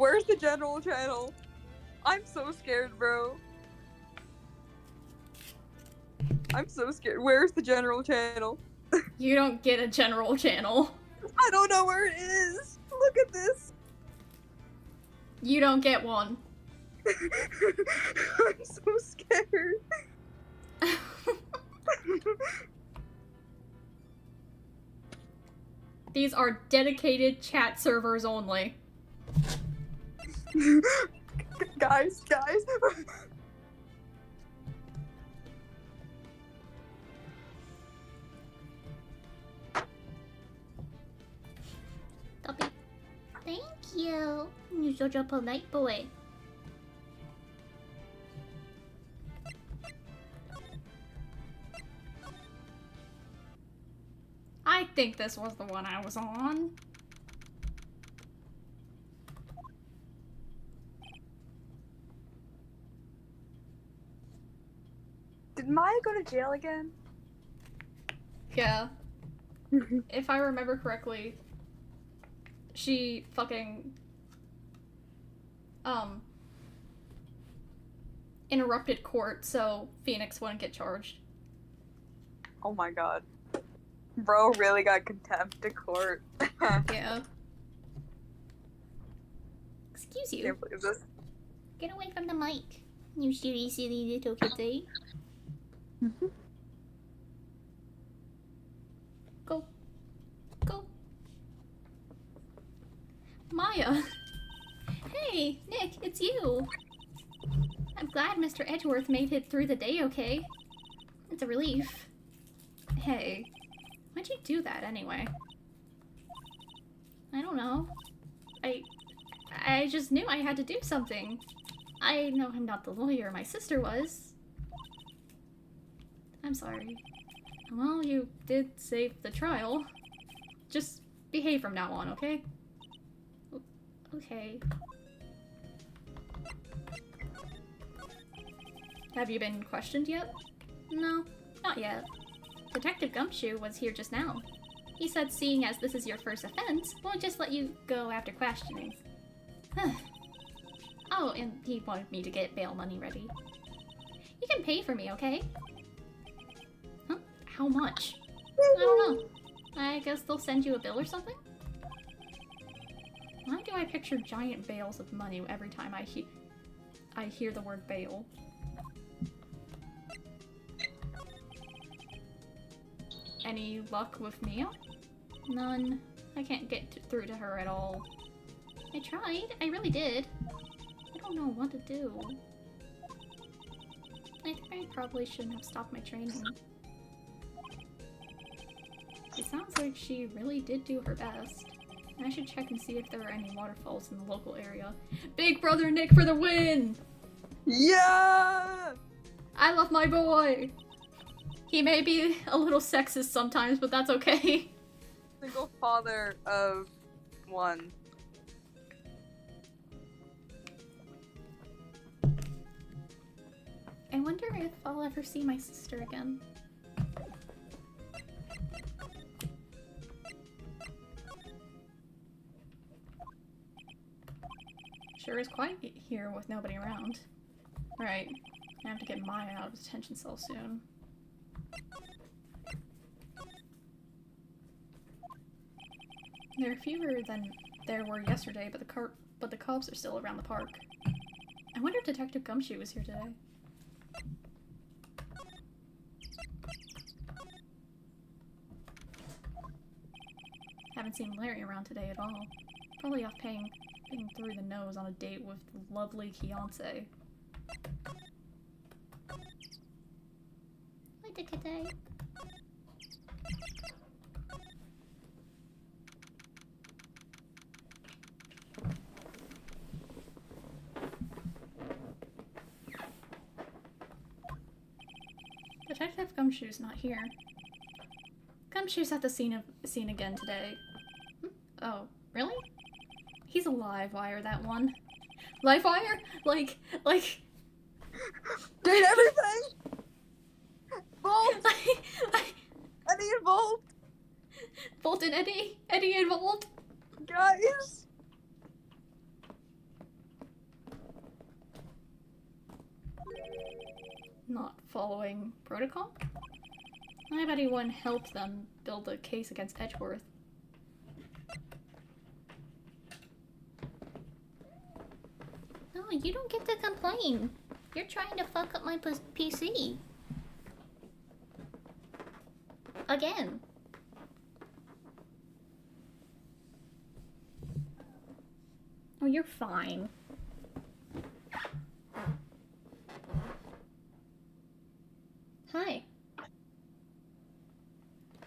Where's the general channel? I'm so scared, bro. I'm so scared. Where's the general channel? You don't get a general channel. I don't know where it is. Look at this. You don't get one. I'm so scared. These are dedicated chat servers only. Guys. Puppy. Thank you. You're such a polite boy. I think this was the one I was on. Did Maya go to jail again? Yeah. If I remember correctly, she fucking interrupted court so Phoenix wouldn't get charged. Oh my god. Bro really got contempt of court. Yeah. Excuse you. Can't believe this. Get away from the mic, you silly little kitty. Go. Maya! Hey, Nick, it's you! I'm glad Mr. Edgeworth made it through the day okay. It's a relief. Hey, why'd you do that anyway? I don't know. I just knew I had to do something. I know I'm not the lawyer my sister was. I'm sorry. Well, you did save the trial. Just behave from now on, okay? Okay. Have you been questioned yet? No, not yet. Detective Gumshoe was here just now. He said seeing as this is your first offense, we'll just let you go after questioning. Oh, and he wanted me to get bail money ready. You can pay for me, okay? Huh? How much? I don't know. I guess they'll send you a bill or something? Why do I picture giant bales of money every time I hear the word bail? Any luck with Mia? None. I can't get through to her at all. I tried. I really did. I don't know what to do. I think I probably shouldn't have stopped my training. It sounds like she really did do her best. I should check and see if there are any waterfalls in the local area. Big Brother Nick for the win! Yeah! I love my boy! He may be a little sexist sometimes, but that's okay. Single father of one. I wonder if I'll ever see my sister again. Sure is quiet here with nobody around. Right, I have to get Maya out of the detention cell soon. There are fewer than there were yesterday, but the cops are still around the park. I wonder if Detective Gumshoe was here today. Haven't seen Larry around today at all. Probably off paying through the nose on a date with the lovely Fiancé. Hi, Decade. Detective Gumshoe's not here. Gumshoe's at the scene again today. Oh, really? He's a live wire, that one. Live wire? Like... Did everything? Volt! Eddie and Volt! Volt and Eddie? Eddie and Volt? Guys! Not following protocol? I bet he wouldn't help them build a case against Edgeworth. No, you don't get to complain. You're trying to fuck up my PC. Again. Oh, you're fine. Hi.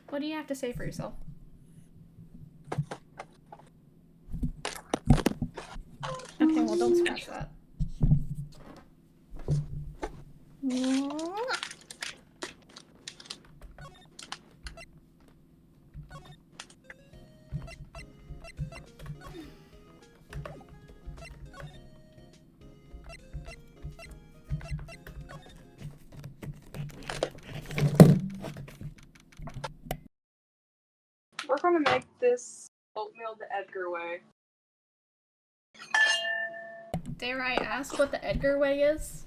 What do you have to say for yourself? Okay, well, don't smash that. We're gonna make this oatmeal the Edgar way. Dare I ask what the Edgar way is?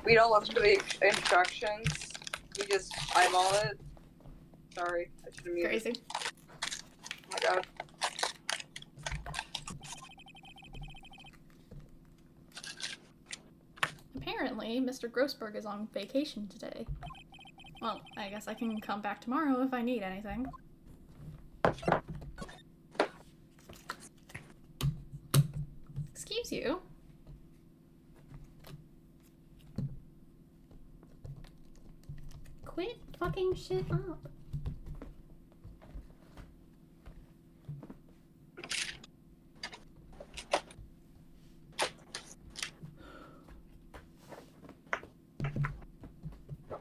We don't look for the instructions. We just eyeball it. Sorry, I should have muted. Crazy. Oh my god. Apparently, Mr. Grossberg is on vacation today. Well, I guess I can come back tomorrow if I need anything. Excuse you. Quit fucking shit up.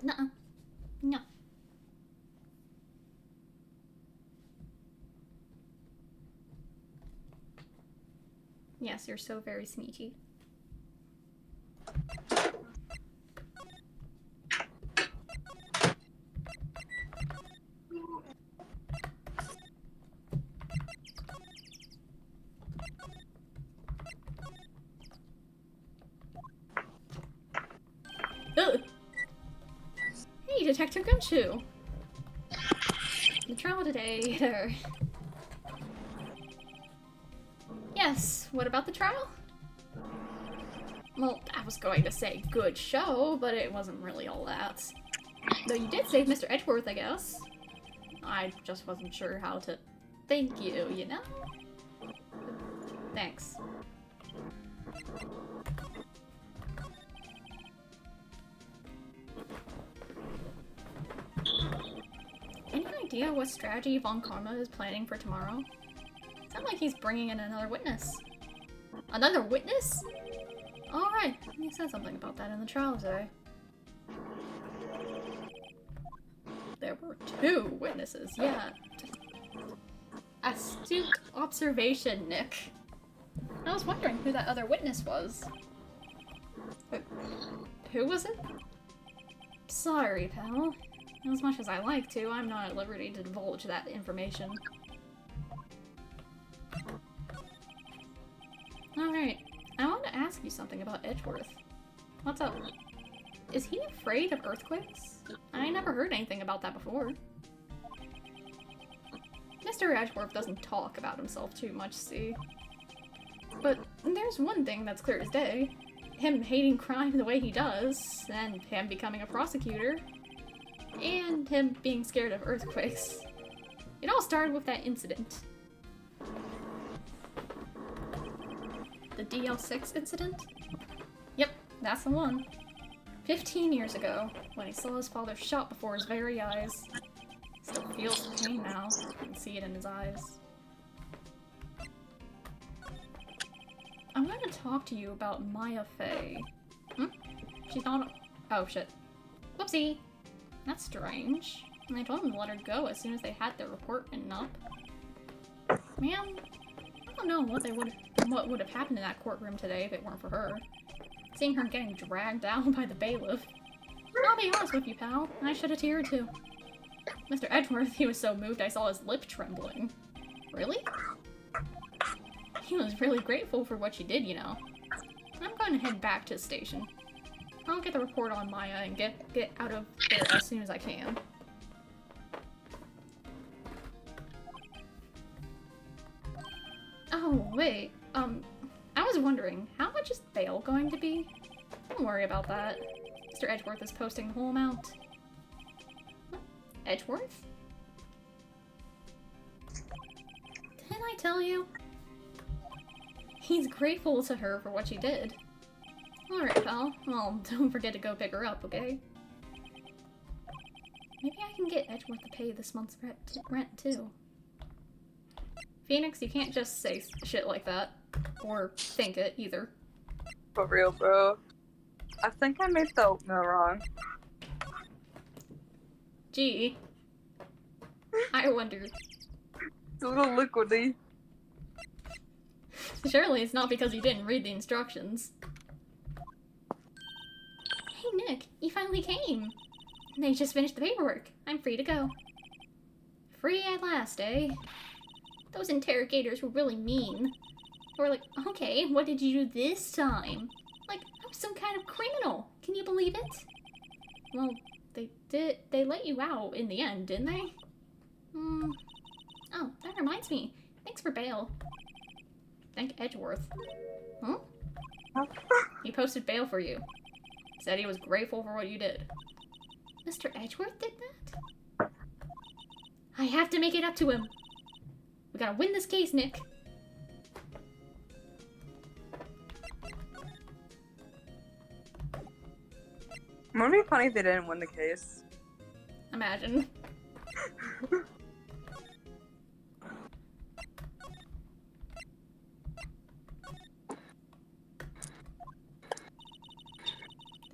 Nuh-uh. No. Yes, you're so very sneaky. Ugh. Hey, Detective Gumshoe! The trial today, Yes, what about the trial? Well, I was going to say good show, but it wasn't really all that. Though you did save Mr. Edgeworth, I guess. I just wasn't sure how to thank you, you know? Thanks. Any idea what strategy Von Karma is planning for tomorrow? Sounds like he's bringing in another witness. Another witness? Alright, he said something about that in the trial today. There were 2 witnesses, yeah. Astute observation, Nick. I was wondering who that other witness was. Who was it? Sorry, pal. As much as I like to, I'm not at liberty to divulge that information. Alright, I want to ask you something about Edgeworth. What's up? Is he afraid of earthquakes? I never heard anything about that before. Mr. Edgeworth doesn't talk about himself too much, see? But there's one thing that's clear as day. Him hating crime the way he does, and him becoming a prosecutor, and him being scared of earthquakes. It all started with that incident. The DL6 incident? Yep, that's the one. 15 years ago, when he saw his father shot before his very eyes. Still feels the pain now. I can see it in his eyes. I'm going to talk to you about Maya Fey. She's not- oh shit. Whoopsie! That's strange. And I told them to let her go as soon as they had their report written up. Man, I don't know what would have happened in that courtroom today if it weren't for her. Seeing her getting dragged down by the bailiff. I'll be honest with you, pal. I shed a tear or two. Mr. Edgeworth, he was so moved I saw his lip trembling. Really? He was really grateful for what she did, you know. I'm going to head back to the station. I'll get the report on Maya and get out of there as soon as I can. Oh, wait. I was wondering, how much is bail going to be? Don't worry about that. Mr. Edgeworth is posting the whole amount. What? Edgeworth? Didn't I tell you? He's grateful to her for what she did. Alright, pal. Well, don't forget to go pick her up, okay? Maybe I can get Edgeworth to pay this month's rent too. Phoenix, you can't just say shit like that. Or think it, either. For real, bro. I think I made the oatmeal wrong. Gee. I wonder. It's a little liquidy. Surely it's not because you didn't read the instructions. Hey Nick, you finally came. They just finished the paperwork. I'm free to go. Free at last, eh? Those interrogators were really mean. They were like, okay, what did you do this time? Like, I was some kind of criminal. Can you believe it? Well, they let you out in the end, didn't they? Oh, that reminds me. Thanks for bail. Thank Edgeworth. Huh? He posted bail for you. Said he was grateful for what you did. Mr. Edgeworth did that? I have to make it up to him. We gotta win this case, Nick. Wouldn't it be funny if they didn't win the case? Imagine. There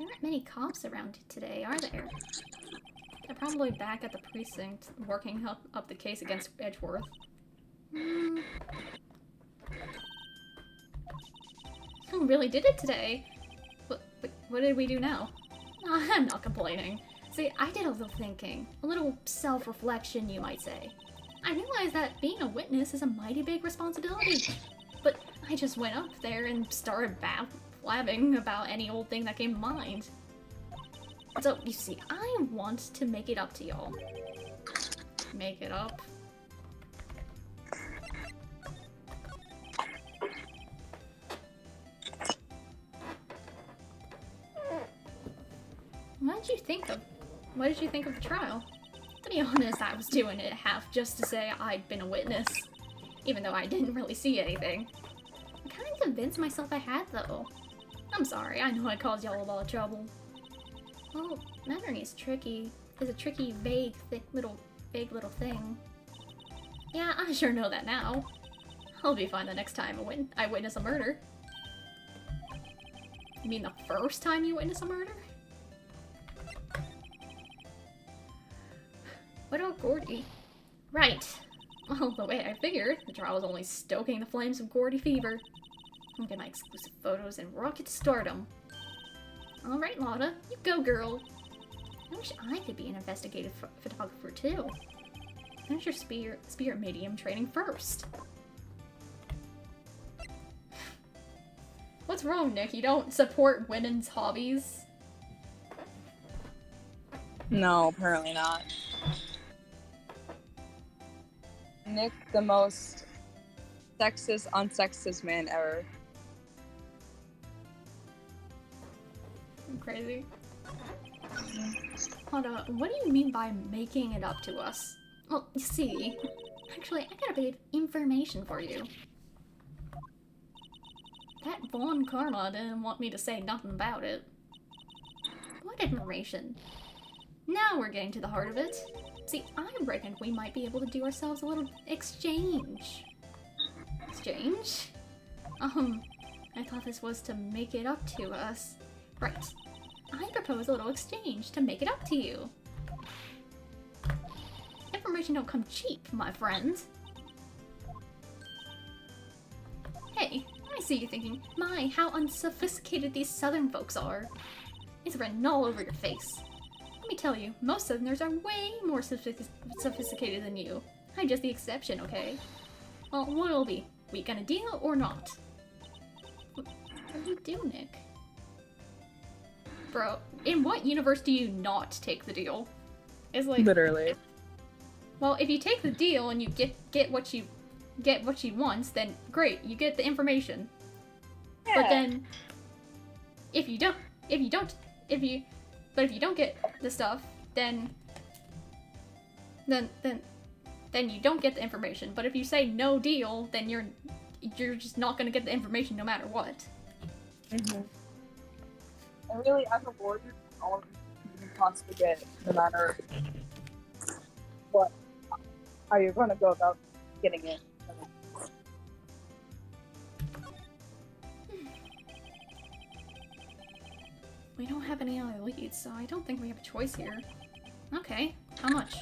aren't many cops around today, are there? They're probably back at the precinct, working up the case against Edgeworth. Who really did it today? What did we do now? I'm not complaining. See, I did a little thinking. A little self-reflection, you might say. I realized that being a witness is a mighty big responsibility. But I just went up there and started blabbing about any old thing that came to mind. So, you see, I want to make it up to y'all. Make it up? What did you think of the trial? To be honest, I was doing it half just to say I'd been a witness, even though I didn't really see anything. I kind of convinced myself I had, though. I'm sorry, I know I caused y'all a lot of trouble. Well, memory is tricky. It's a tricky, vague little thing. Yeah, I sure know that now. I'll be fine the next time I witness a murder. You mean the first time you witness a murder? What about Gordy? Right. Well, the way I figured, the trial was only stoking the flames of Gordy fever. I'll get my exclusive photos and rocket to stardom. Alright, Lotta, you go, girl. I wish I could be an investigative photographer, too. Finish your spirit medium training first. What's wrong, Nick? You don't support women's hobbies? No, apparently not. Nick, the most sexist, unsexist man ever. I'm crazy. Hold on, what do you mean by making it up to us? Well, you see, actually, I got a bit of information for you. That Vaughn Karma didn't want me to say nothing about it. What information? Now we're getting to the heart of it. See, I reckoned we might be able to do ourselves a little exchange. Exchange? I thought this was to make it up to us. Right. I propose a little exchange to make it up to you. Information don't come cheap, my friend. Hey, I see you thinking, my, how unsophisticated these southern folks are. It's written all over your face. Let me tell you, most southerners are way more sophisticated than you. I'm just the exception, okay? Well, what'll be? We gonna deal or not? What do you do, Nick? Bro, in what universe do you not take the deal? It's like, Literally. well, if you take the deal and you get what you want, then great, you get the information. Yeah. But then, if you don't get the stuff, then you don't get the information. But if you say no deal, then you're just not gonna get the information no matter what. Mm-hmm. And really, as a warrior, all of you can possibly get, no matter what, how you're going to go about getting it. We don't have any other leads, so I don't think we have a choice here. Okay, how much?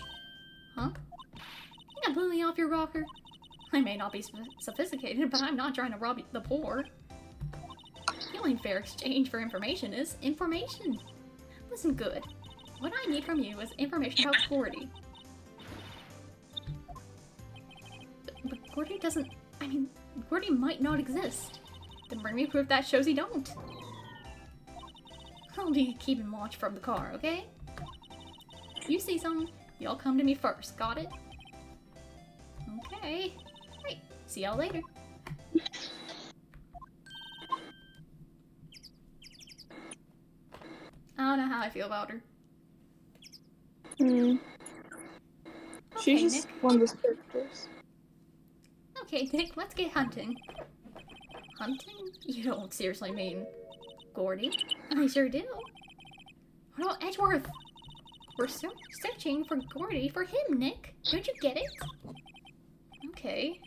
Huh? You not bullying off your rocker? I may not be sophisticated, but I'm not trying to rob the poor. The only fair exchange for information is information. Listen good. What I need from you is information about Gordy. But Gordy doesn't... I mean, Gordy might not exist. Then bring me proof that shows he don't. I'll be keeping watch from the car, okay? If you see something, y'all come to me first, got it? Okay. Great. See y'all later. I don't know how I feel about her. Hmm. Okay, She's just Nick. one of those characters. Okay, Nick, let's get hunting. Hunting? You don't seriously mean Gordy? I sure do. What about Edgeworth? We're searching for Gordy for him, Nick. Don't you get it? Okay.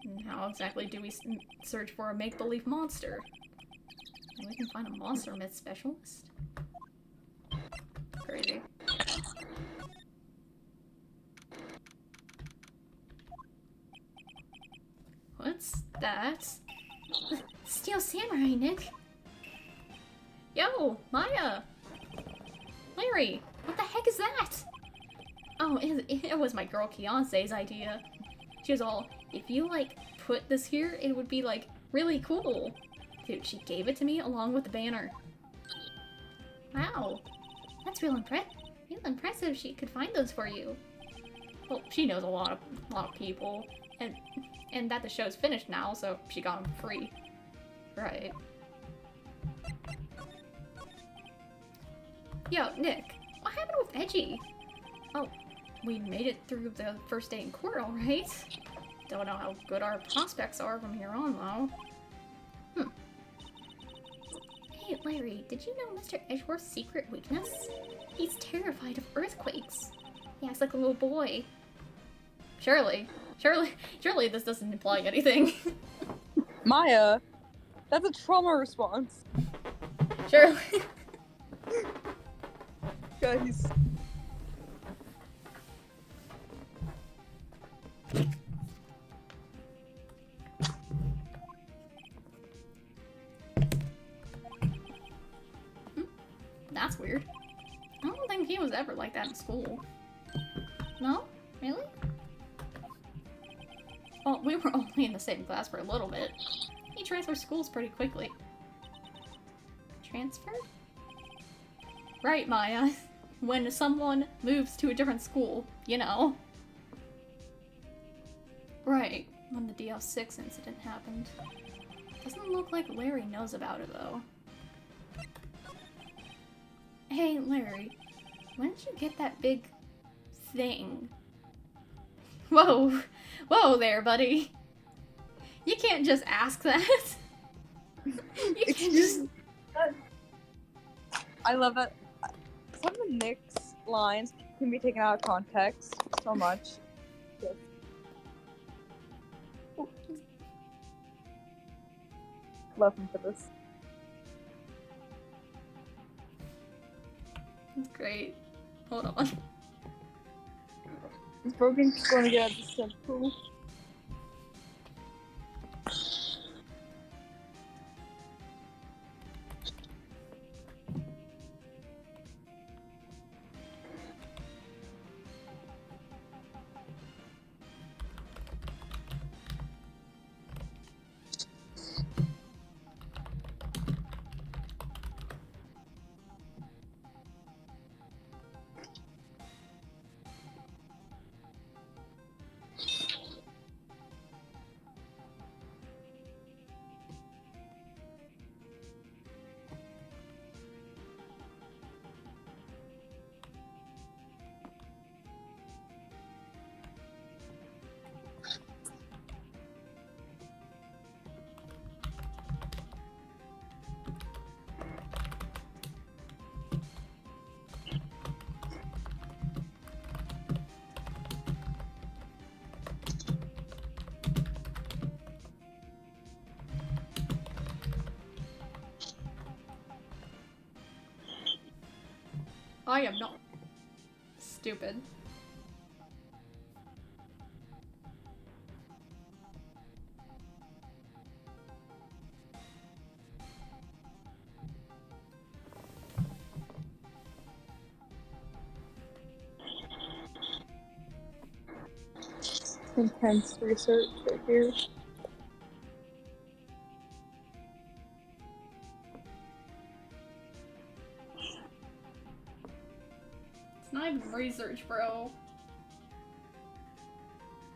And how exactly do we search for a make-believe monster? And we can find a monster myth specialist? Crazy. What's that? Steel Samurai, Nick. Yo, Maya! Larry, what the heck is that? Oh, it was my girl Keonce's idea. She was all, if you, like, put this here, it would be, like, really cool. Dude, she gave it to me along with the banner. Wow. That's real impressive she could find those for you. Well, she knows a lot of people, and that the show's finished now, so she got them free. Right. Yo, Nick, what happened with Edgy? Oh, we made it through the first day in court, alright? Don't know how good our prospects are from here on, though. Hey, Larry, did you know Mr. Edgeworth's secret weakness? He's terrified of earthquakes. He acts like a little boy. Surely this doesn't imply anything. Maya, that's a trauma response. Surely. Guys. That's weird. I don't think he was ever like that in school. No? Really? Well, we were only in the same class for a little bit. He transferred schools pretty quickly. Transfer? Right, Maya. When someone moves to a different school, you know. Right, when the DL6 incident happened. Doesn't look like Larry knows about it, though. Hey, Larry, when did you get that big thing? Whoa! Whoa there, buddy! You can't just ask that! You can't just... I love it. Some of Nick's lines can be taken out of context so much. Yes. Love him for this. That's great. Hold on. Is Brogan going to get out of this pool? I am not stupid. Intense research right here. It's not even research, bro.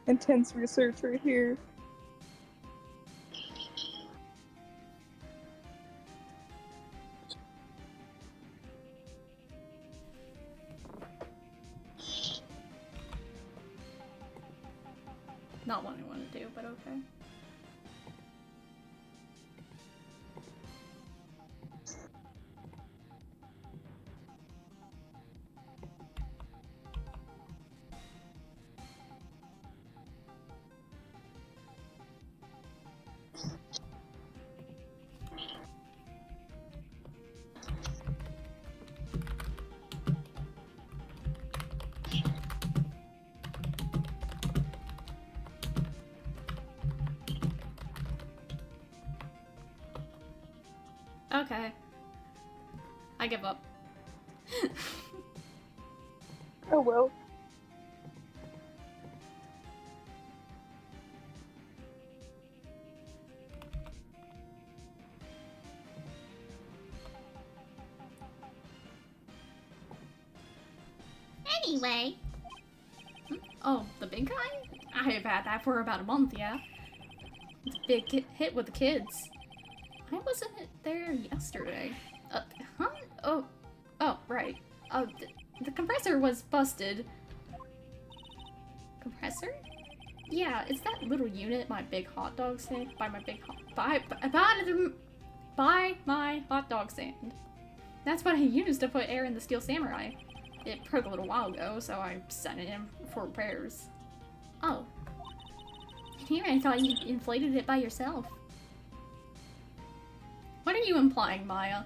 Intense research right here. Not what I want to do, but okay. Okay. I give up. Oh well. Anyway. Oh, the big guy? I have had that for about a month, yeah. It's a big hit with the kids. I wasn't there yesterday. Huh? Oh, right. The compressor was busted. Compressor? Yeah, it's that little unit my big hot dog stand. By my hot dog stand. That's what I used to put air in the Steel Samurai. It broke a little while ago, so I sent it in for repairs. Oh. Here, I thought you inflated it by yourself. What are you implying, Maya?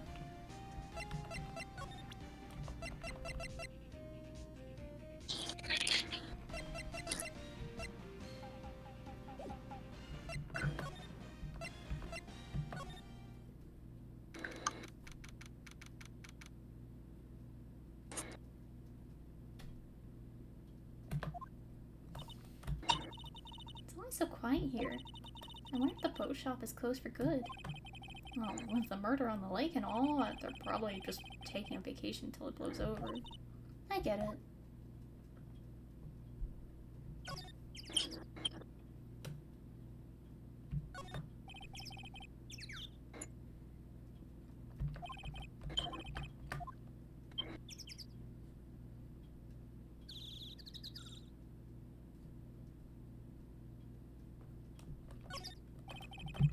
It's always so quiet here. I wonder if the boat shop is closed for good. Well, with the murder on the lake and all, they're probably just taking a vacation until it blows over. I get it.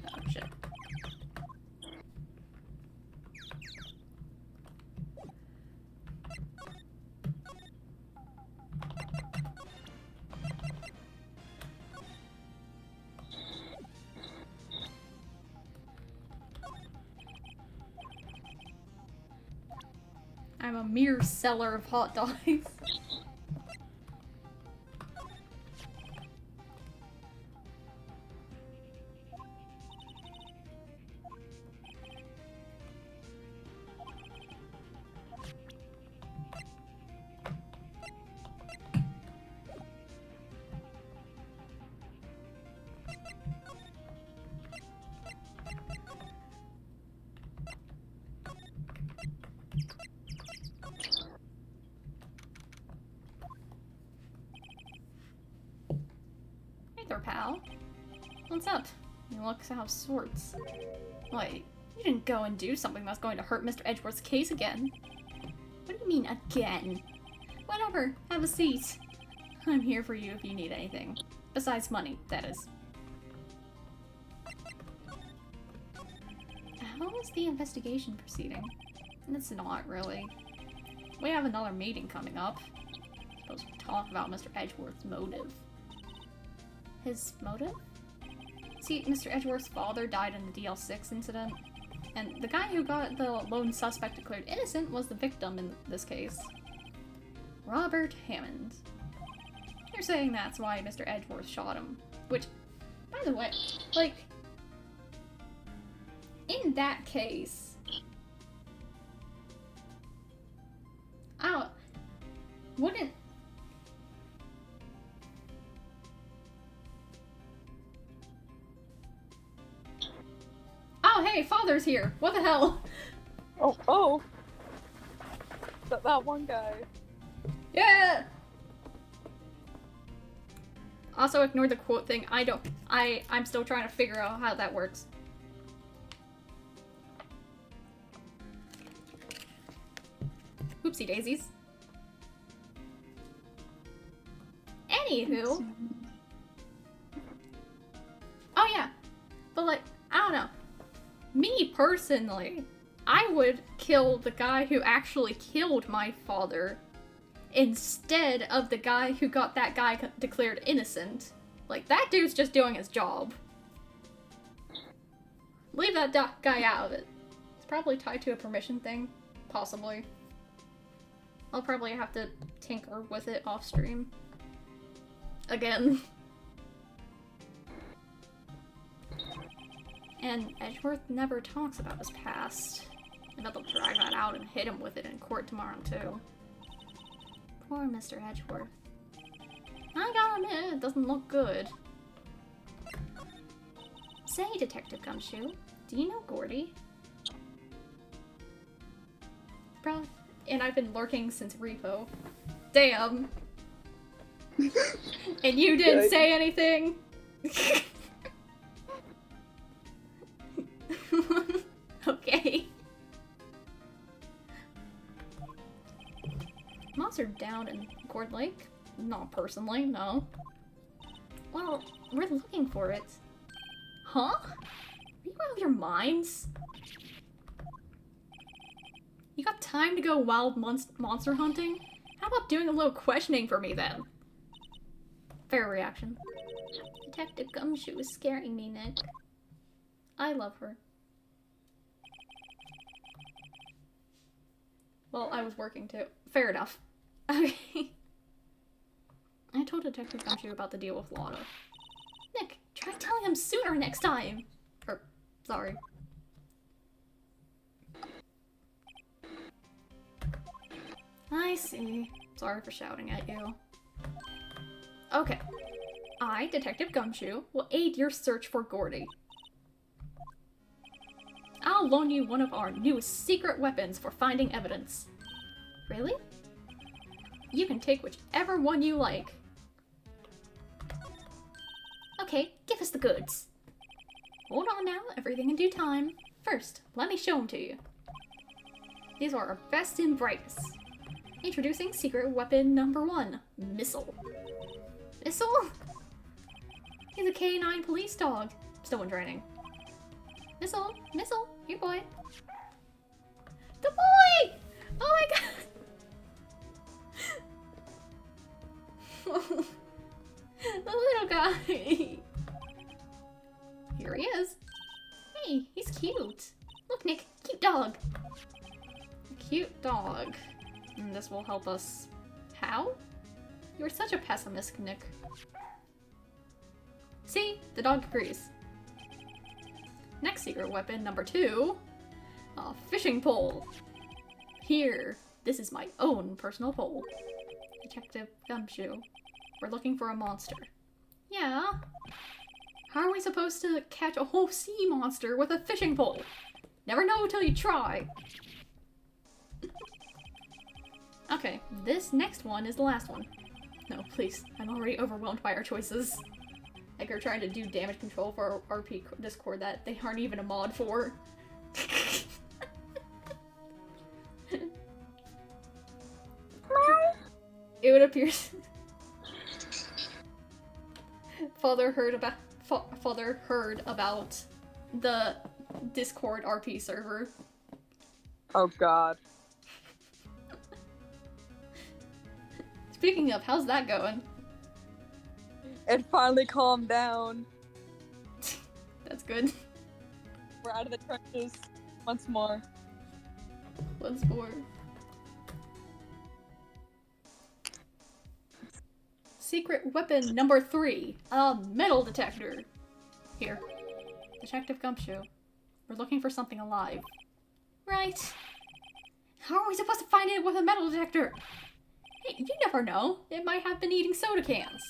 Oh, shit. I'm a mere seller of hot dogs. Hey there, pal. What's up? You look out of sorts. Wait, you didn't go and do something that's going to hurt Mr. Edgeworth's case again. What do you mean, again? Whatever, have a seat. I'm here for you if you need anything. Besides money, that is. How is the investigation proceeding? It's not really. We have another meeting coming up. Supposed to talk about Mr. Edgeworth's motive. His motive? See, Mr. Edgeworth's father died in the DL6 incident, and the guy who got the lone suspect declared innocent was the victim in this case. Robert Hammond. You're saying that's why Mr. Edgeworth shot him. Which, by the way, like, in that case, wouldn't... Oh, hey, Father's here! What the hell? Oh! That one guy. Yeah! Also, ignore the quote thing. I'm still trying to figure out how that works. Oopsie daisies. Anywho. Oh yeah. But like, I don't know. Me personally, I would kill the guy who actually killed my father instead of the guy who got that guy declared innocent. Like, that dude's just doing his job. Leave that guy out of it. It's probably tied to a permission thing. Possibly. I'll probably have to tinker with it off stream. Again. And Edgeworth never talks about his past. I bet they'll drag that out and hit him with it in court tomorrow, too. Poor Mr. Edgeworth. I gotta admit, it doesn't look good. Say, Detective Gumshoe, do you know Gordy? Bruh. And I've been lurking since Repo. Damn. And you didn't say anything? Okay. Monster down in Gourd Lake? Not personally, no. Well, we're looking for it. Huh? Are you out of your minds? You got time to go wild monster hunting? How about doing a little questioning for me then? Fair reaction. Detective Gumshoe is scaring me, Nick. I love her. Well, I was working too. Fair enough. Okay. I told Detective Gumshoe about the deal with Lana. Nick, try telling him sooner next time! Sorry. I see. Sorry for shouting at you. Okay. I, Detective Gumshoe, will aid your search for Gordy. I'll loan you one of our newest secret weapons for finding evidence. Really? You can take whichever one you like. Okay, give us the goods. Hold on now, everything in due time. First, let me show them to you. These are our best and brightest. Introducing secret weapon number 1, Missile. Missile? He's a K9 police dog. Still in training. Missile, Missile, here boy. The boy! Oh my god! The little guy! Here he is. Hey, he's cute. Look, Nick, cute dog. Cute dog. And this will help us. How? You're such a pessimist, Nick. See? The dog agrees. Next secret weapon, number 2. A fishing pole. Here, this is my own personal pole. Detective Gumshoe. We're looking for a monster. Yeah? How are we supposed to catch a whole sea monster with a fishing pole? Never know till you try. Okay, this next one is the last one. No, please. I'm already overwhelmed by our choices. Like, we're trying to do damage control for our RP Discord that they aren't even a mod for. It would appear... Father heard about the Discord RP server. Oh god. Speaking of, how's that going? It finally calmed down. That's good. We're out of the trenches once more. Once more. secret weapon number 3, a metal detector. Here, Detective Gumshoe. We're looking for something alive. Right. How are we supposed to find it with a metal detector? Hey, you never know. It might have been eating soda cans.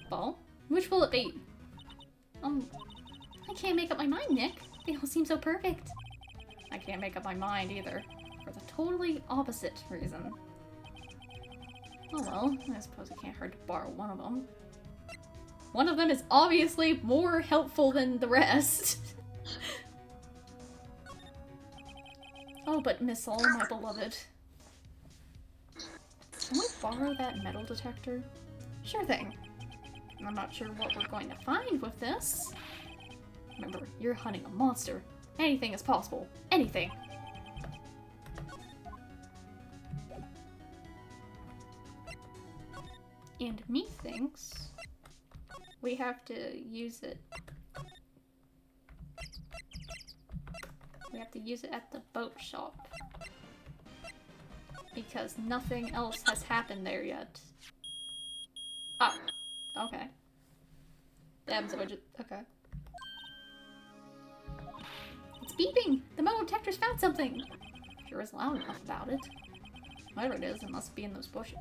Well, which will it be? I can't make up my mind, Nick. They all seem so perfect. I can't make up my mind either, for the totally opposite reason. Oh well, I suppose it can't hurt to borrow one of them. One of them is obviously more helpful than the rest. Oh, but Miss All, my beloved. Can we borrow that metal detector? Sure thing. I'm not sure what we're going to find with this. Remember, you're hunting a monster. Anything is possible. Anything. And methinks we have to use it. We have to use it at the boat shop. Because nothing else has happened there yet. Ah, okay. Damn, so okay. It's beeping! The metal detector's found something! Sure is loud enough about it. Whatever it is, it must be in those bushes.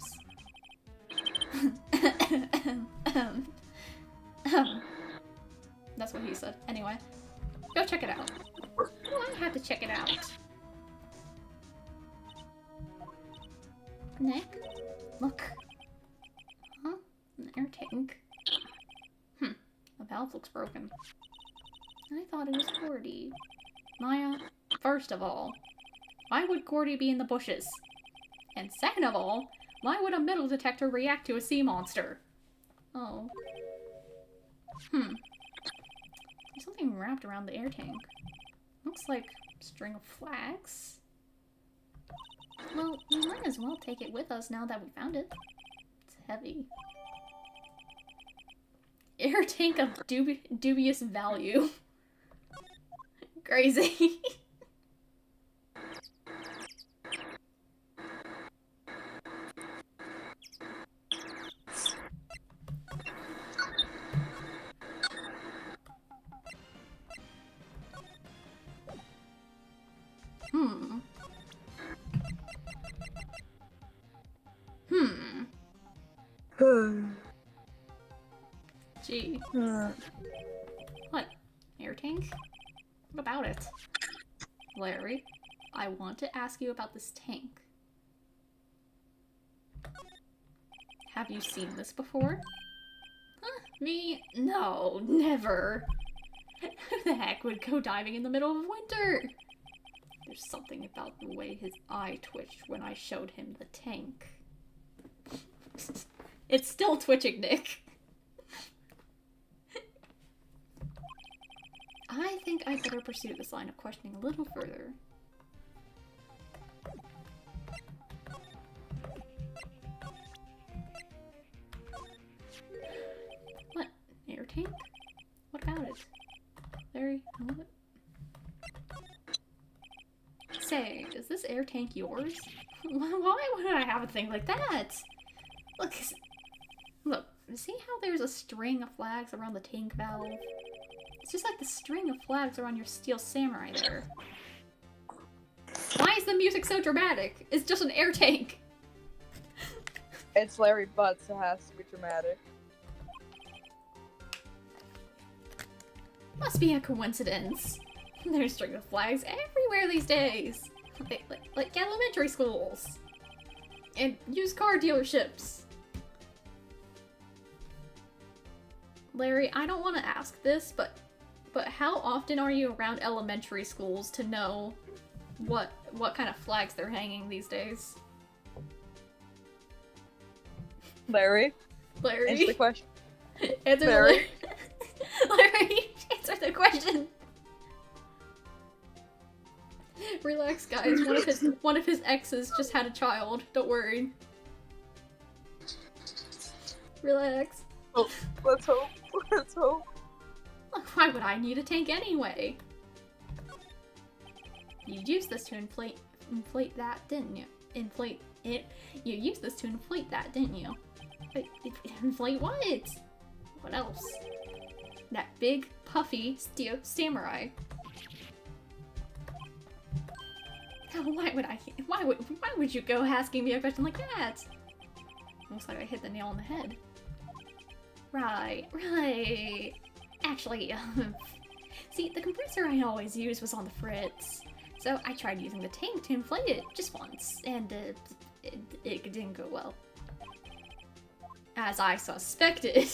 That's what he said. Anyway, go check it out. Oh, I have to check it out. Nick? Look. Huh? An air tank. The valve looks broken. I thought it was Gordy. Maya, first of all, why would Gordy be in the bushes? And second of all, why would a metal detector react to a sea monster? Oh. There's something wrapped around the air tank. Looks like a string of flags. Well, we might as well take it with us now that we found it. It's heavy. Air tank of dubious value. Crazy. Gee. What? Air tank? What about it? Larry, I want to ask you about this tank. Have you seen this before? Huh? Me? No, never. Who the heck would go diving in the middle of winter? There's something about the way his eye twitched when I showed him the tank. It's still twitching, Nick. I think I'd better pursue this line of questioning a little further. What? Air tank? What about it? Larry, what? Say, is this air tank yours? Why would I have a thing like that? Look, see how there's a string of flags around the tank valve? It's just like the string of flags around your steel samurai there. Why is the music so dramatic? It's just an air tank. It's Larry Butts, so it has to be dramatic. Must be a coincidence. There's a string of flags everywhere these days. Like elementary schools. And used car dealerships. Larry, I don't want to ask this, but how often are you around elementary schools to know what kind of flags they're hanging these days? Larry? Larry? Answer the question. Answer Larry? Larry, answer the question. Relax, guys. One of his exes just had a child. Don't worry. Relax. Oh, let's hope. Let's hope. Why would I need a tank anyway? You used this to inflate that, didn't you? Inflate it. You used this to inflate that, didn't you? Like what? What else? That big, puffy steel samurai. Why would you go asking me a question like that? Looks like I hit the nail on the head. Right. Actually, see, the compressor I always used was on the fritz. So I tried using the tank to inflate it just once, and it didn't go well. As I suspected.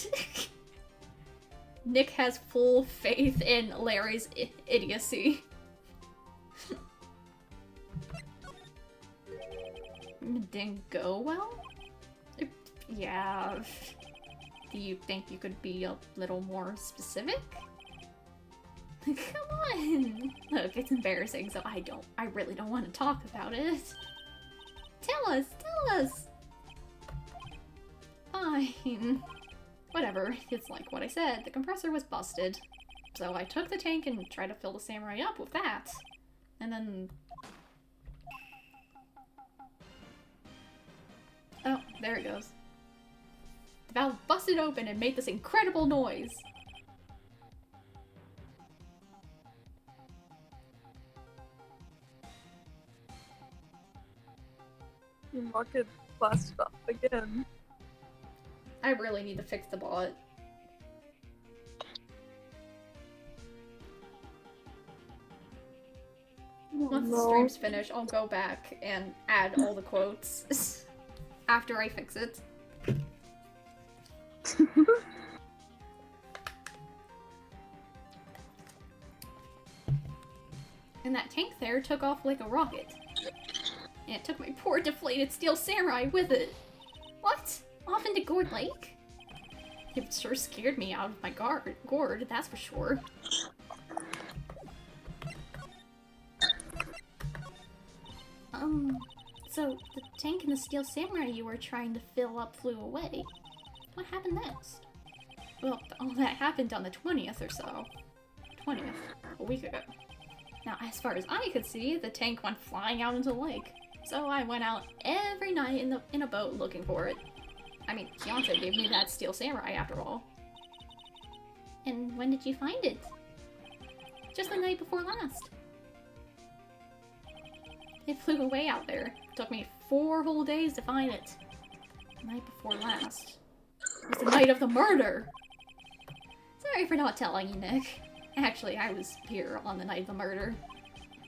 Nick has full faith in Larry's idiocy. Didn't go well? Yeah. Do you think you could be a little more specific? Come on! Look, it's embarrassing, so I really don't want to talk about it. Tell us! Fine. Whatever, it's like what I said, the compressor was busted. So I took the tank and tried to fill the samurai up with that. And then... Oh, there it goes. The valve busted open and made this incredible noise. Your bucket blasted up again. I really need to fix the bot. Once the stream's finished, I'll go back and add all the quotes after I fix it. And that tank there took off like a rocket. And it took my poor deflated steel samurai with it. What? Off into Gourd Lake? It sure scared me out of my gourd, that's for sure. So the tank and the steel samurai you were trying to fill up flew away. What happened next? Well, all that happened on the 20th or so. 20th, a week ago. Now, as far as I could see, the tank went flying out into the lake. So I went out every night in a boat looking for it. I mean, Fiance gave me that steel samurai after all. And when did you find it? Just the night before last. It flew away out there. It took me 4 whole days to find it. The night before last. It was the night of the murder! Sorry for not telling you, Nick. Actually, I was here on the night of the murder.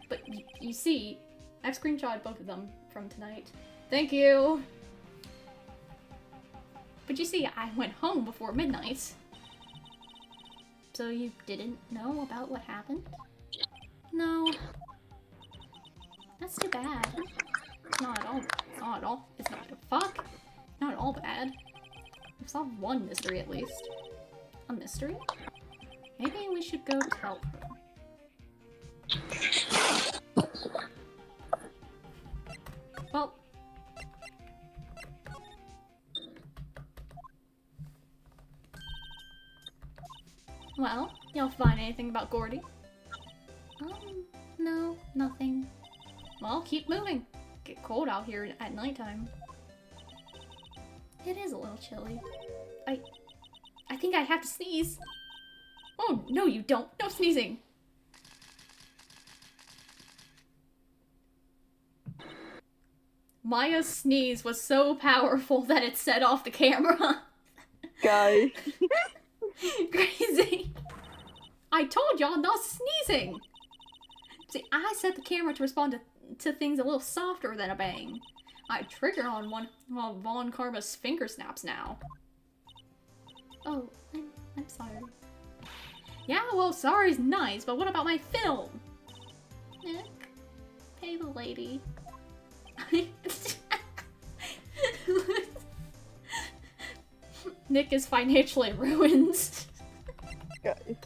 But you see, I've screenshotted both of them from tonight. Thank you! But you see, I went home before midnight. So you didn't know about what happened? No. That's too bad. It's not at all. It's not not at all bad. We've solved one mystery at least. A mystery? Maybe we should go tell her. Well. Well, y'all find anything about Gordy? No, nothing. Well, keep moving. Get cold out here at nighttime. It is a little chilly. I think I have to sneeze. Oh, no you don't. No sneezing. Maya's sneeze was so powerful that it set off the camera. Guy. Crazy. I told y'all no sneezing. See, I set the camera to respond to things a little softer than a bang. I trigger on one Von Karma's finger snaps now. Oh, I'm sorry. Yeah, well, sorry's nice, but what about my film? Nick, pay the lady. Nick is financially ruined. Guys.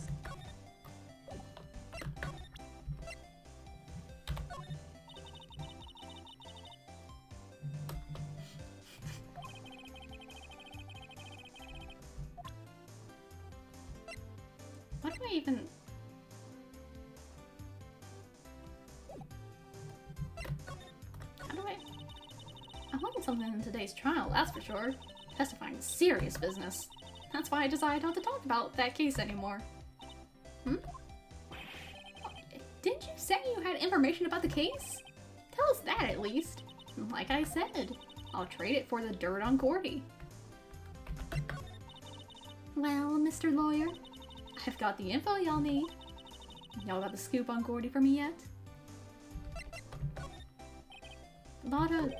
What do I even... How do I... I wanted something in today's trial, that's for sure. Testifying is serious business. That's why I decided not to talk about that case anymore. Hmm? Didn't you say you had information about the case? Tell us that at least. Like I said, I'll trade it for the dirt on Gordy. Well, Mr. Lawyer, I've got the info y'all need. Y'all got the scoop on Gordy for me yet? Lotta,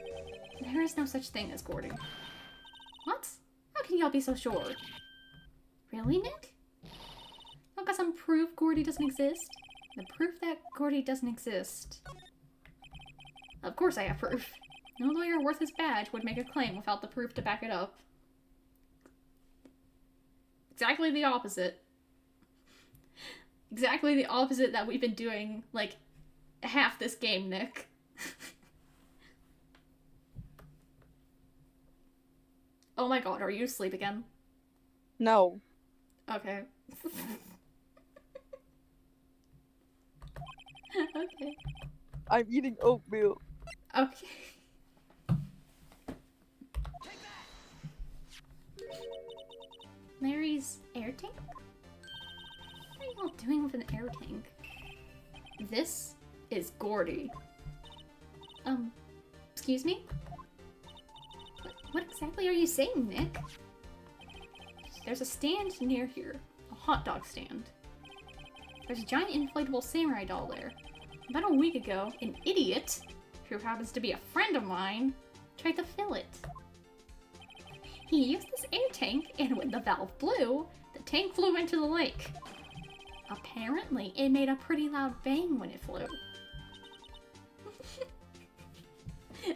there is no such thing as Gordy. What? How can y'all be so sure? Really, Nick? I've got some proof Gordy doesn't exist. The proof that Gordy doesn't exist. Of course I have proof. No lawyer worth his badge would make a claim without the proof to back it up. Exactly the opposite. Exactly the opposite that we've been doing, like, half this game, Nick. Oh my god, are you asleep again? No. Okay. Okay. I'm eating oatmeal. Okay. Larry's air tank? What are y'all doing with an air tank? This is Gordy. Excuse me? What exactly are you saying, Nick? There's a stand near here. A hot dog stand. There's a giant inflatable samurai doll there. About a week ago, an idiot, who happens to be a friend of mine, tried to fill it. He used this air tank, and when the valve blew, the tank flew into the lake. Apparently, it made a pretty loud bang when it flew.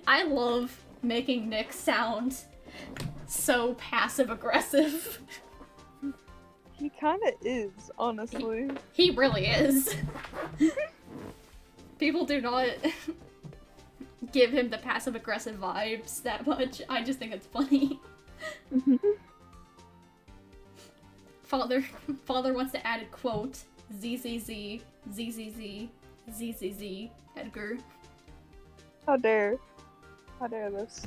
I love making Nick sound so passive-aggressive. He kinda is, honestly. He really is. People do not give him the passive-aggressive vibes that much. I just think it's funny. Father wants to add a quote. ZZZ, ZZZ, ZZZ, Edgar. How dare. How dare this?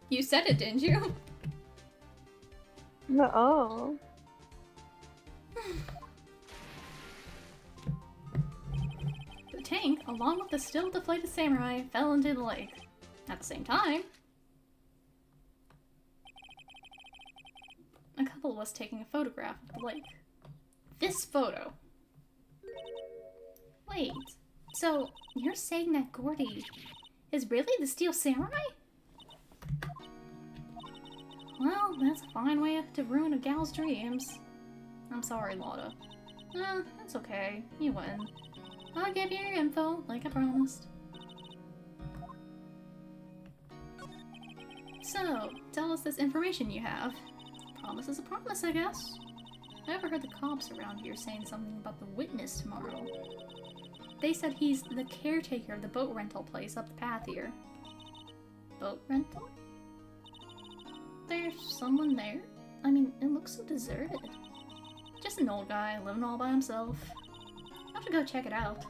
You said it, didn't you? No. The tank, along with the still deflated samurai, fell into the lake. At the same time, a couple was taking a photograph of the lake. This photo. Wait, so you're saying that Gordy is really the Steel Samurai? Well, that's a fine way to ruin a gal's dreams. I'm sorry, Lotta. That's okay. You win. I'll give you your info, like I promised. So, tell us this information you have. Promise is a promise, I guess. I overheard the cops around here saying something about the witness tomorrow. They said he's the caretaker of the boat rental place up the path here. Boat rental? There's someone there? I mean, it looks so deserted. Just an old guy living all by himself. I should go check it out.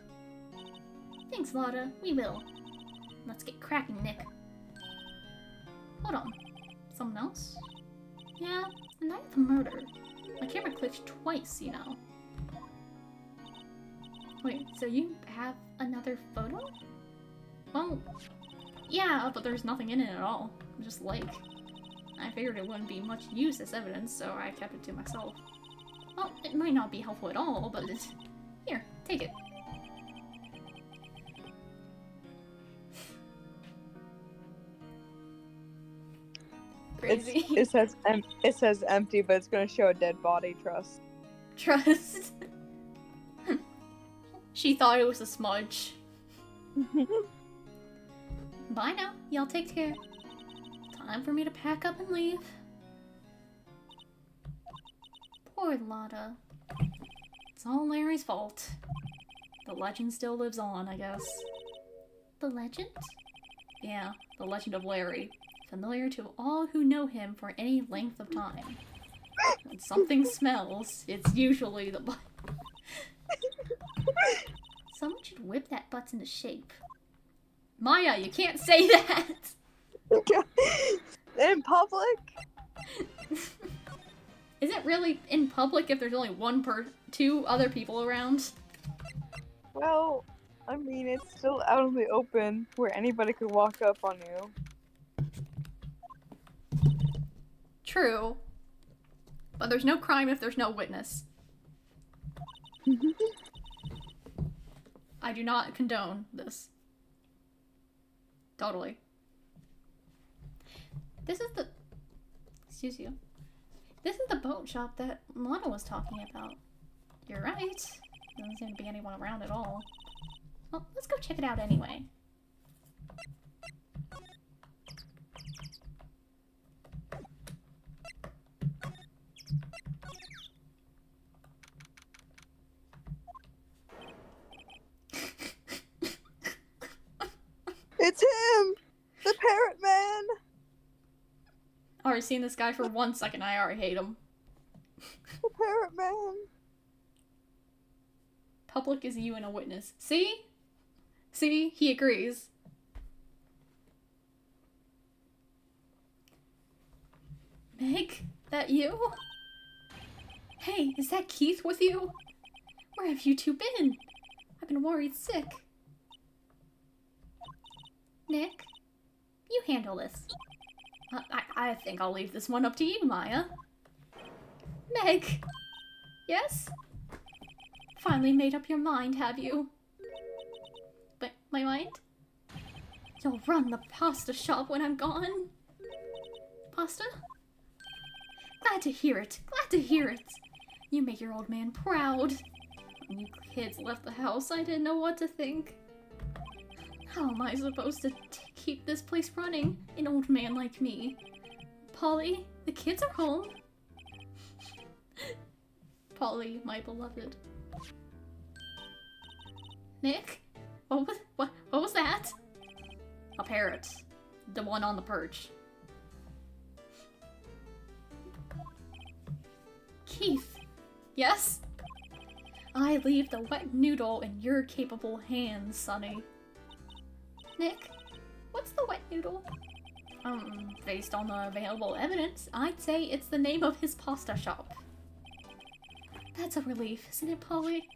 Thanks, Lotta. We will. Let's get cracking, Nick. Hold on. Someone else? Yeah, the night of the murder. My camera glitched twice, you know. Wait, so you have another photo? Well, yeah, but there's nothing in it at all. Just lake. I figured it wouldn't be much use as evidence, so I kept it to myself. Well, it might not be helpful at all, but it's... Here, take it. Crazy. It says empty, but it's gonna show a dead body. Trust. Trust. She thought it was a smudge. Bye now. Y'all take care. Time for me to pack up and leave. Poor Lotta. It's all Larry's fault. The legend still lives on, I guess. The legend? Yeah, the legend of Larry. Familiar to all who know him for any length of time. When something smells, it's usually the butt. Someone should whip that butt into shape. Maya, you can't say that! In public? Is it really in public if there's only two other people around? Well, I mean, it's still out in the open where anybody could walk up on you. True. But there's no crime if there's no witness. I do not condone this. Totally. This is the... Excuse you. This is the boat shop that Lana was talking about. You're right. Doesn't seem to be anyone around at all. Well, let's go check it out anyway. It's him! The parrot man! Already seen this guy for 1 second, I already hate him. The parrot man! Public is you and a witness. See? See? He agrees. Meg? That you? Hey, is that Keith with you? Where have you two been? I've been worried sick. Nick? You handle this. I think I'll leave this one up to you, Maya. Meg? Yes? Finally made up your mind, have you? But my mind? You'll run the pasta shop when I'm gone? Pasta? Glad to hear it. Glad to hear it. You make your old man proud. When you kids left the house, I didn't know what to think. How am I supposed to keep this place running? An old man like me. Polly, the kids are home. Polly, my beloved. Nick? What was that? A parrot. The one on the perch. Keith. Yes? I leave the wet noodle in your capable hands, Sonny. Nick, what's the wet noodle? Based on the available evidence, I'd say it's the name of his pasta shop. That's a relief, isn't it, Polly?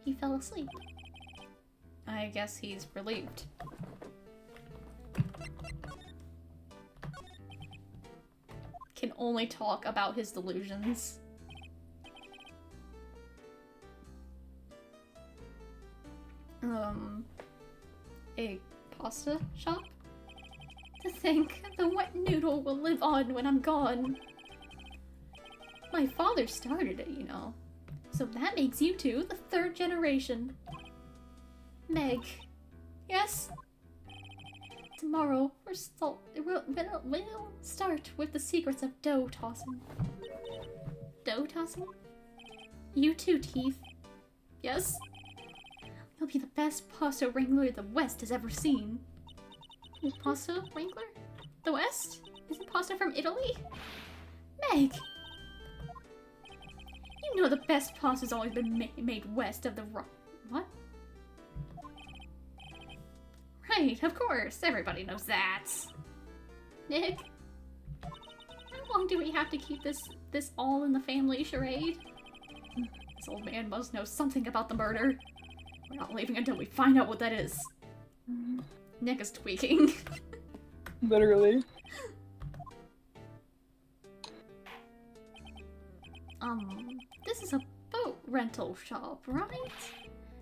He fell asleep. I guess he's relieved. Can only talk about his delusions. A pasta shop? To think the wet noodle will live on when I'm gone. My father started it, you know. So that makes you two the third generation. Meg. Yes? Tomorrow, we'll start with the secrets of dough tossing. Dough tossing? You too, Teeth. Yes? You'll be the best pasta wrangler the West has ever seen. Pasta wrangler? The West? Isn't pasta from Italy? Meg! You know the best pasta's always been made west of the What? Right, of course. Everybody knows that. Nick? How long do we have to keep this all in the family charade? This old man must know something about the murder. We're not leaving until we find out what that is. Nick is tweaking. Literally. This is a boat rental shop, right?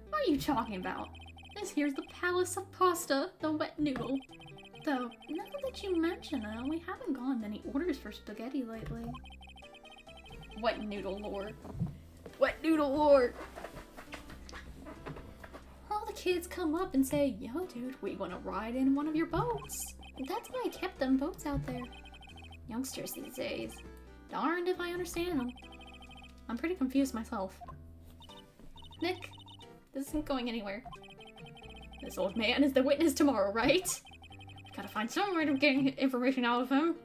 What are you talking about? This here's the Palace of Pasta, the wet noodle. Though, now that you mention it, we haven't gotten any orders for spaghetti lately. Wet noodle lord. Wet noodle lord! All the kids come up and say, yo dude, we wanna ride in one of your boats. That's why I kept them boats out there. Youngsters these days. Darned if I understand them. I'm pretty confused myself. Nick, this isn't going anywhere. This old man is the witness tomorrow, right? Gotta find some way of getting information out of him.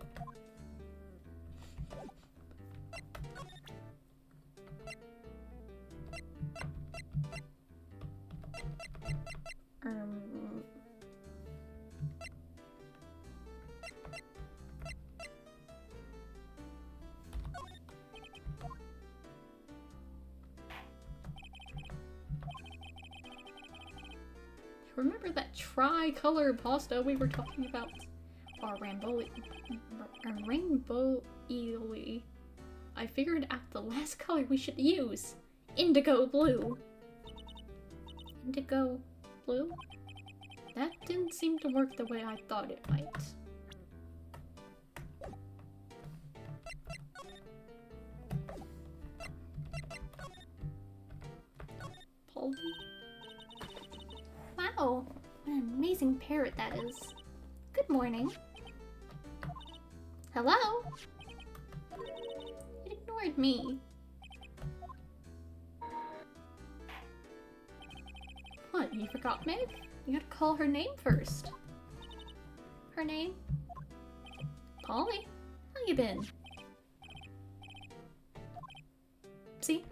remember that tri-color pasta we were talking about? Or rainbow-ily. I figured out the last color we should use. Indigo blue. Indigo blue? That didn't seem to work the way I thought it might. Polly? Wow, what an amazing parrot that is. Good morning. Hello? It ignored me. What, you forgot Meg? You gotta call her name first. Her name? Polly? How you been? See?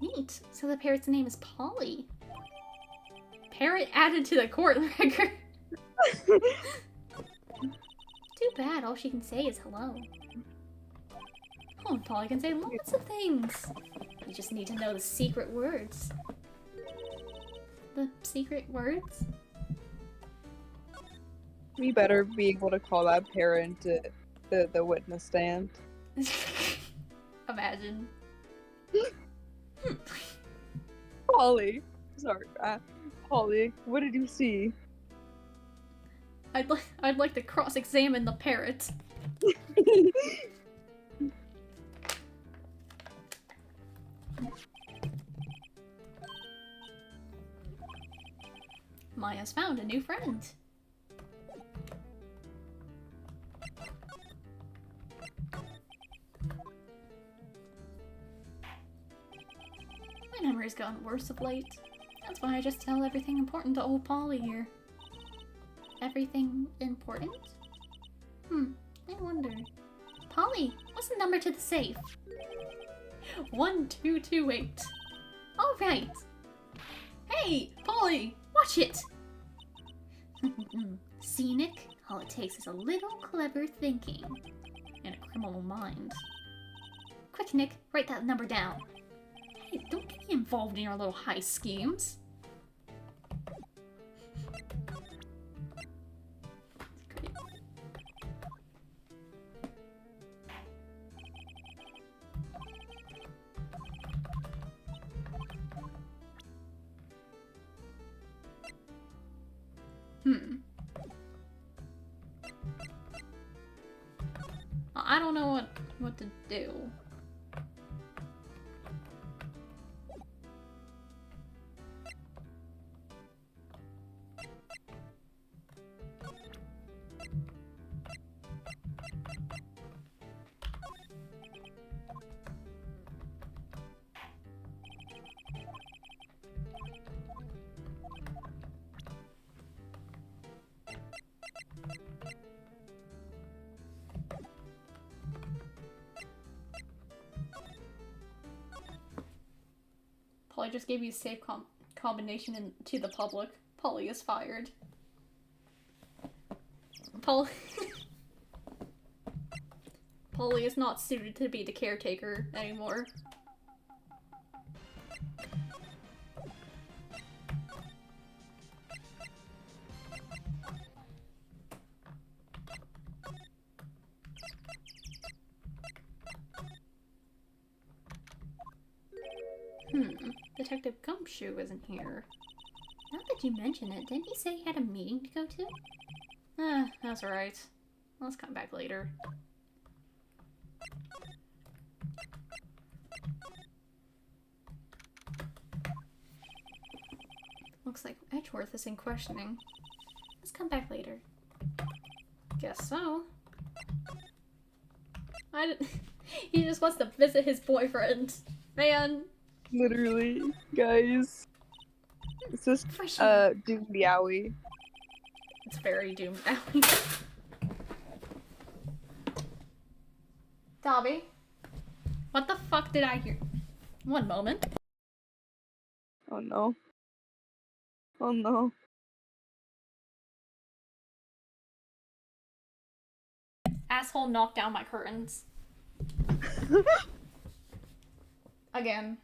Neat. So the parrot's name is Polly. Parrot added to the court record. Too bad all she can say is hello. Oh, Polly can say lots of things. You just need to know the secret words. The secret words? We better be able to call that parent to the witness stand. Imagine. Holly. Sorry, Holly, what did you see? I'd like to cross-examine the parrot. Maya's found a new friend. My memory's gotten worse of late. That's why I just tell everything important to old Polly here. Everything important? I wonder. Polly, what's the number to the safe? 1228. Alright. Hey, Polly, watch it! See, Nick? All it takes is a little clever thinking. And a criminal mind. Quick, Nick, write that number down. Hey, don't get me involved in your little heist schemes. I don't know what to do. Polly just gave you a safe combination to the public. Polly is fired. Polly is not suited to be the caretaker anymore. Detective Gumshoe isn't here. Now that you mention it, didn't he say he had a meeting to go to? That's alright. Let's come back later. Looks like Edgeworth is in questioning. Let's come back later. Guess so. He just wants to visit his boyfriend. Man. Literally, guys. It's just, doomed owie. It's very doomed owie. Dobby? What the fuck did I hear? One moment. Oh no. Oh no. Asshole knocked down my curtains. Again.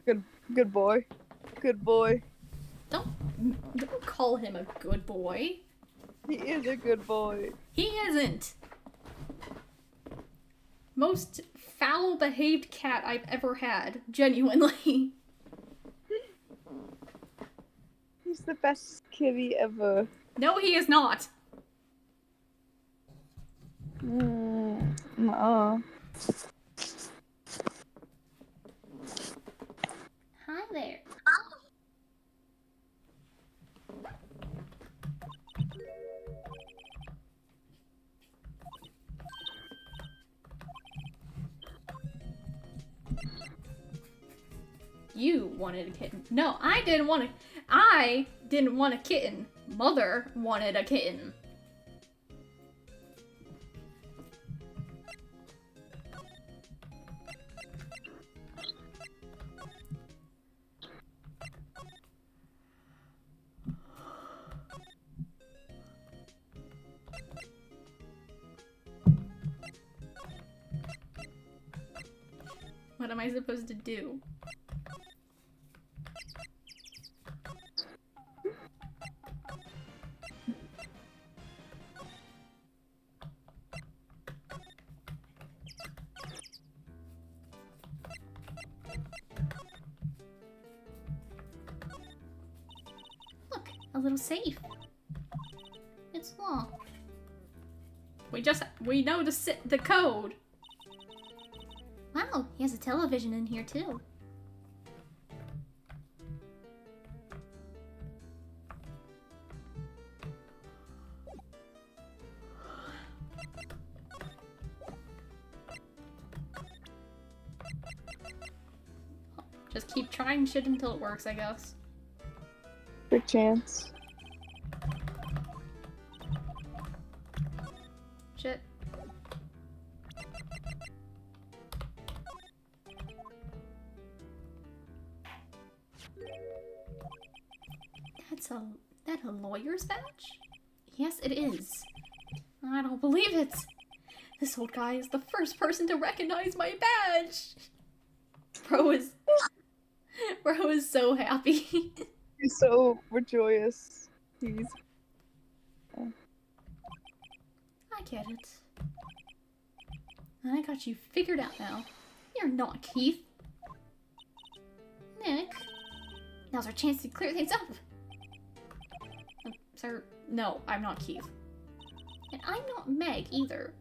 Good boy. Good boy. Don't call him a good boy. He is a good boy. He isn't. Most foul-behaved cat I've ever had. Genuinely. He's the best kitty ever. No, he is not. Nuh-uh. Hi there. You wanted a kitten. No, I didn't want a kitten. Mother wanted a kitten. What am I supposed to do? Look, a little safe. It's locked. We know the code. Wow, he has a television in here too. Just keep trying shit until it works, I guess. Big chance. Shit. That a lawyer's badge? Yes, it is. I don't believe it. This old guy is the first person to recognize my badge. Bro is so happy. He's so joyous. He's. I get it. I got you figured out now. You're not Keith. Nick, now's our chance to clear things up. Sir, no, I'm not Keith. And I'm not Meg either.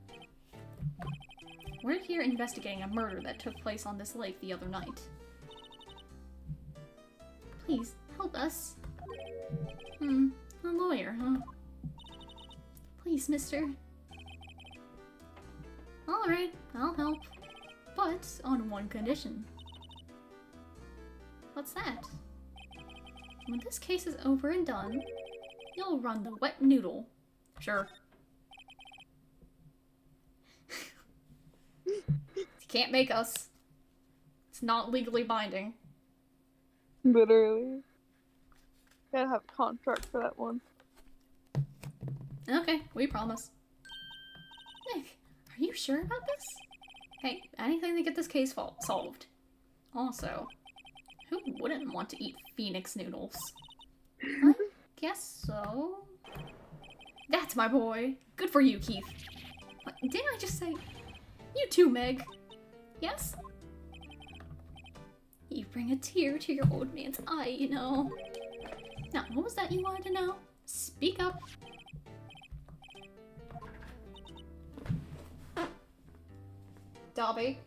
We're here investigating a murder that took place on this lake the other night. Please, help us. A lawyer, huh? Please, mister. Alright, I'll help. But on one condition. What's that? When this case is over and done, you'll run the wet noodle. Sure. You can't make us. It's not legally binding. Literally. Gotta have a contract for that one. Okay, we promise. Nick, are you sure about this? Hey, anything to get this case solved. Also, who wouldn't want to eat Phoenix noodles? I guess so. That's my boy. Good for you, Keith. What, didn't I just say? You too, Meg. Yes? You bring a tear to your old man's eye, you know. Now, what was that you wanted to know? Speak up. Dobby.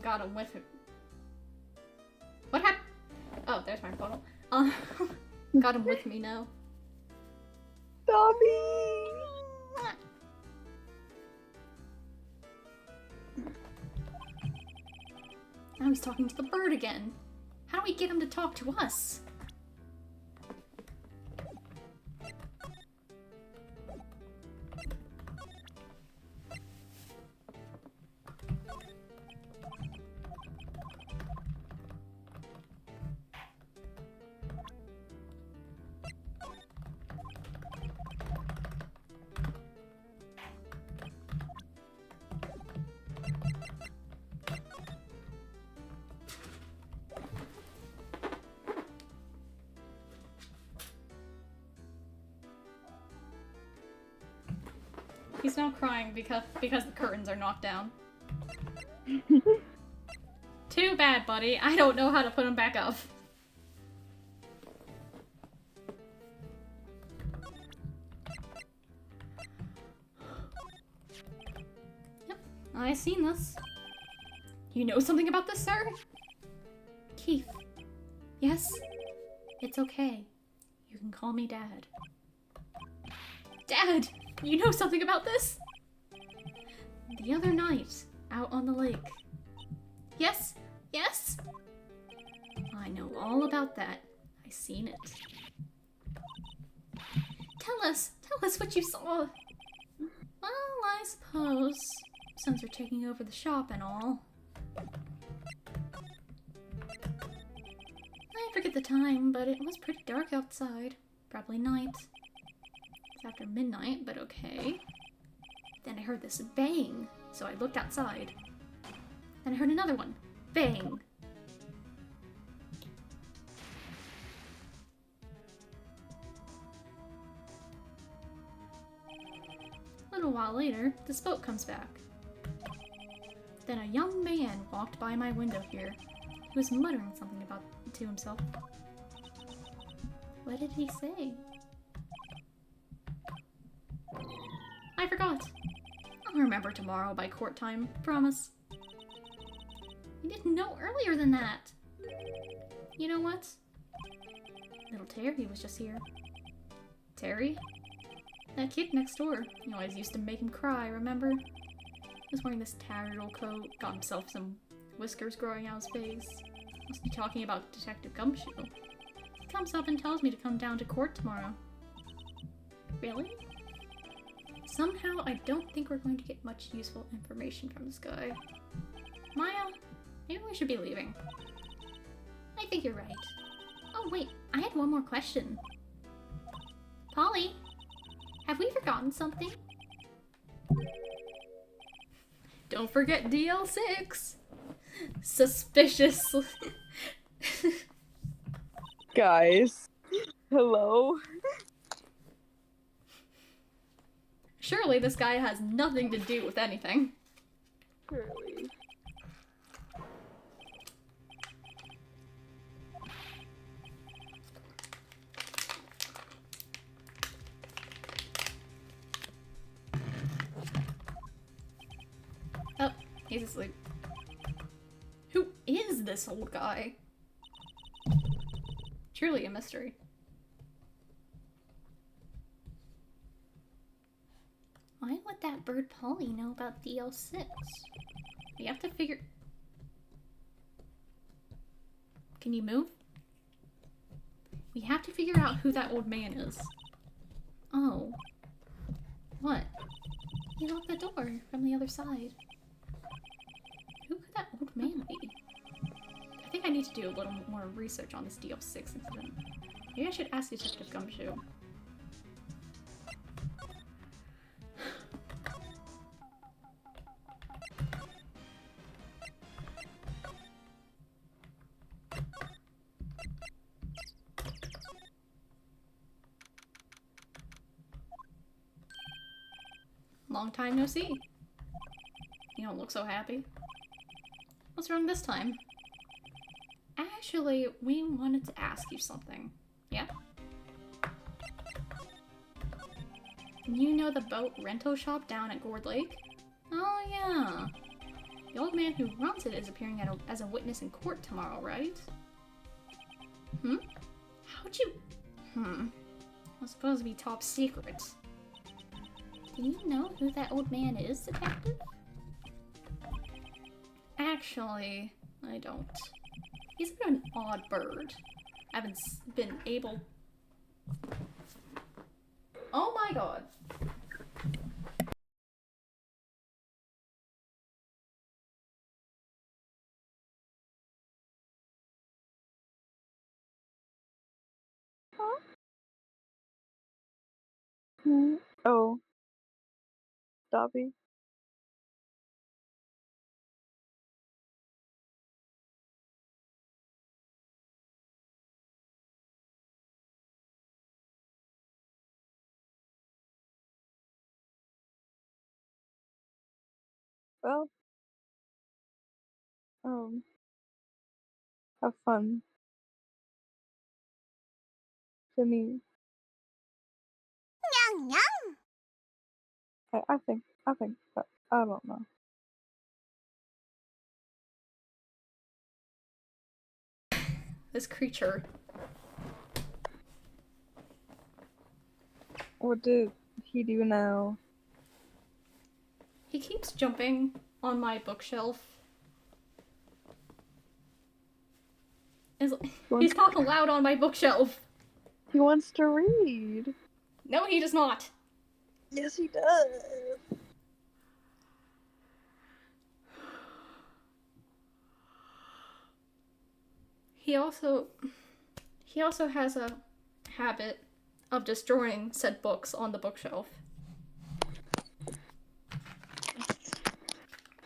Got him with it. What happened? Oh, there's my photo. Uh, got him with me now. Dobby! Now he's talking to the bird again. How do we get him to talk to us? He's now crying because the curtains are knocked down. Too bad, buddy. I don't know how to put them back up. Yep, I've seen this. You know something about this, sir? Keith. Yes? It's okay. You can call me Dad. Dad! You know something about this? The other night, out on the lake. Yes? Yes? I know all about that. I seen it. Tell us what you saw. Well, I suppose, since we're taking over the shop and all. I forget the time, but it was pretty dark outside. Probably night. It's after midnight, but okay. Then I heard this bang, so I looked outside. Then I heard another one. Bang. A little while later, this boat comes back. Then a young man walked by my window here. He was muttering something about to himself. What did he say? I forgot. I'll remember tomorrow by court time, promise. I didn't know earlier than that. You know what? Little Terry was just here. Terry? That kid next door. You always used to make him cry, remember? He was wearing this tattered old coat, got himself some whiskers growing out his face. Must be talking about Detective Gumshoe. He comes up and tells me to come down to court tomorrow. Really? Somehow, I don't think we're going to get much useful information from this guy. Maya, maybe we should be leaving. I think you're right. Oh wait, I had one more question. Polly, have we forgotten something? Don't forget DL6! Suspicious! Guys, hello? Surely this guy has nothing to do with anything. Surely. Oh, he's asleep. Who is this old guy? Truly a mystery. Why would that bird Polly know about DL6? We have to figure... Can you move? We have to figure out who that old man is. Oh. What? He locked the door from the other side. Who could that old man be? I think I need to do a little more research on this DL6 incident. Maybe I should ask Detective Gumshoe. Long time no see. You don't look so happy. What's wrong this time? Actually, we wanted to ask you something. Yeah? You know the boat rental shop down at Gourd Lake? Oh yeah. The old man who runs it is appearing as a witness in court tomorrow, right? Hmm? How'd you... It's supposed to be top secret. Do you know who that old man is, Detective? Actually, I don't. He's an odd bird. I haven't been able... Oh my god. Huh? Oh. Dobby. Well, have fun. To me. I think, but I don't know. This creature. What did he do now? He keeps jumping on my bookshelf. He's talking loud on my bookshelf. He wants to read. No, he does not. Yes, he does. He also has a habit of destroying said books on the bookshelf.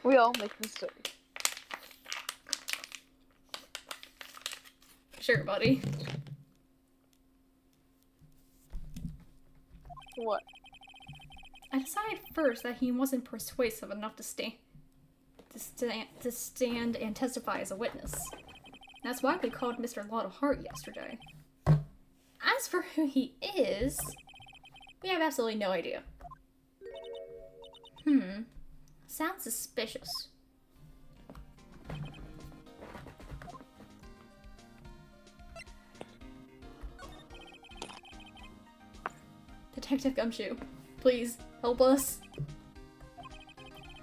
We all make mistakes. Sure, buddy. What? I decided first that he wasn't persuasive enough to stand and testify as a witness. That's why we called Mr. Lot of Heart yesterday. As for who he is, we have absolutely no idea. Sounds suspicious. Detective Gumshoe, please help us.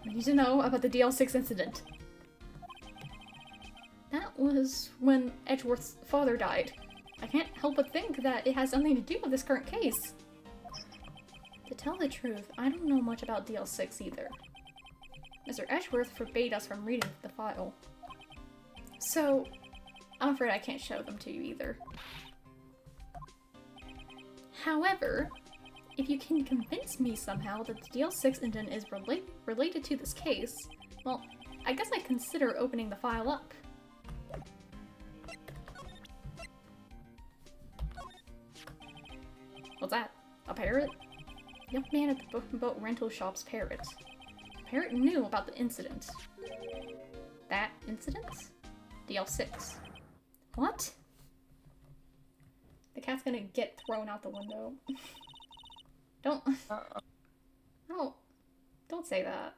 We need to know about the DL6 incident. That was when Edgeworth's father died. I can't help but think that it has something to do with this current case. To tell the truth, I don't know much about DL6 either. Mr. Edgeworth forbade us from reading the file. So, I'm afraid I can't show them to you either. However, if you can convince me somehow that the DL6 incident is related to this case, well, I guess I'd consider opening the file up. What's that? A parrot? The young man at the boat rental shop's parrot. The parrot knew about the incident. That incident? DL6. What? The cat's gonna get thrown out the window. Don't say that.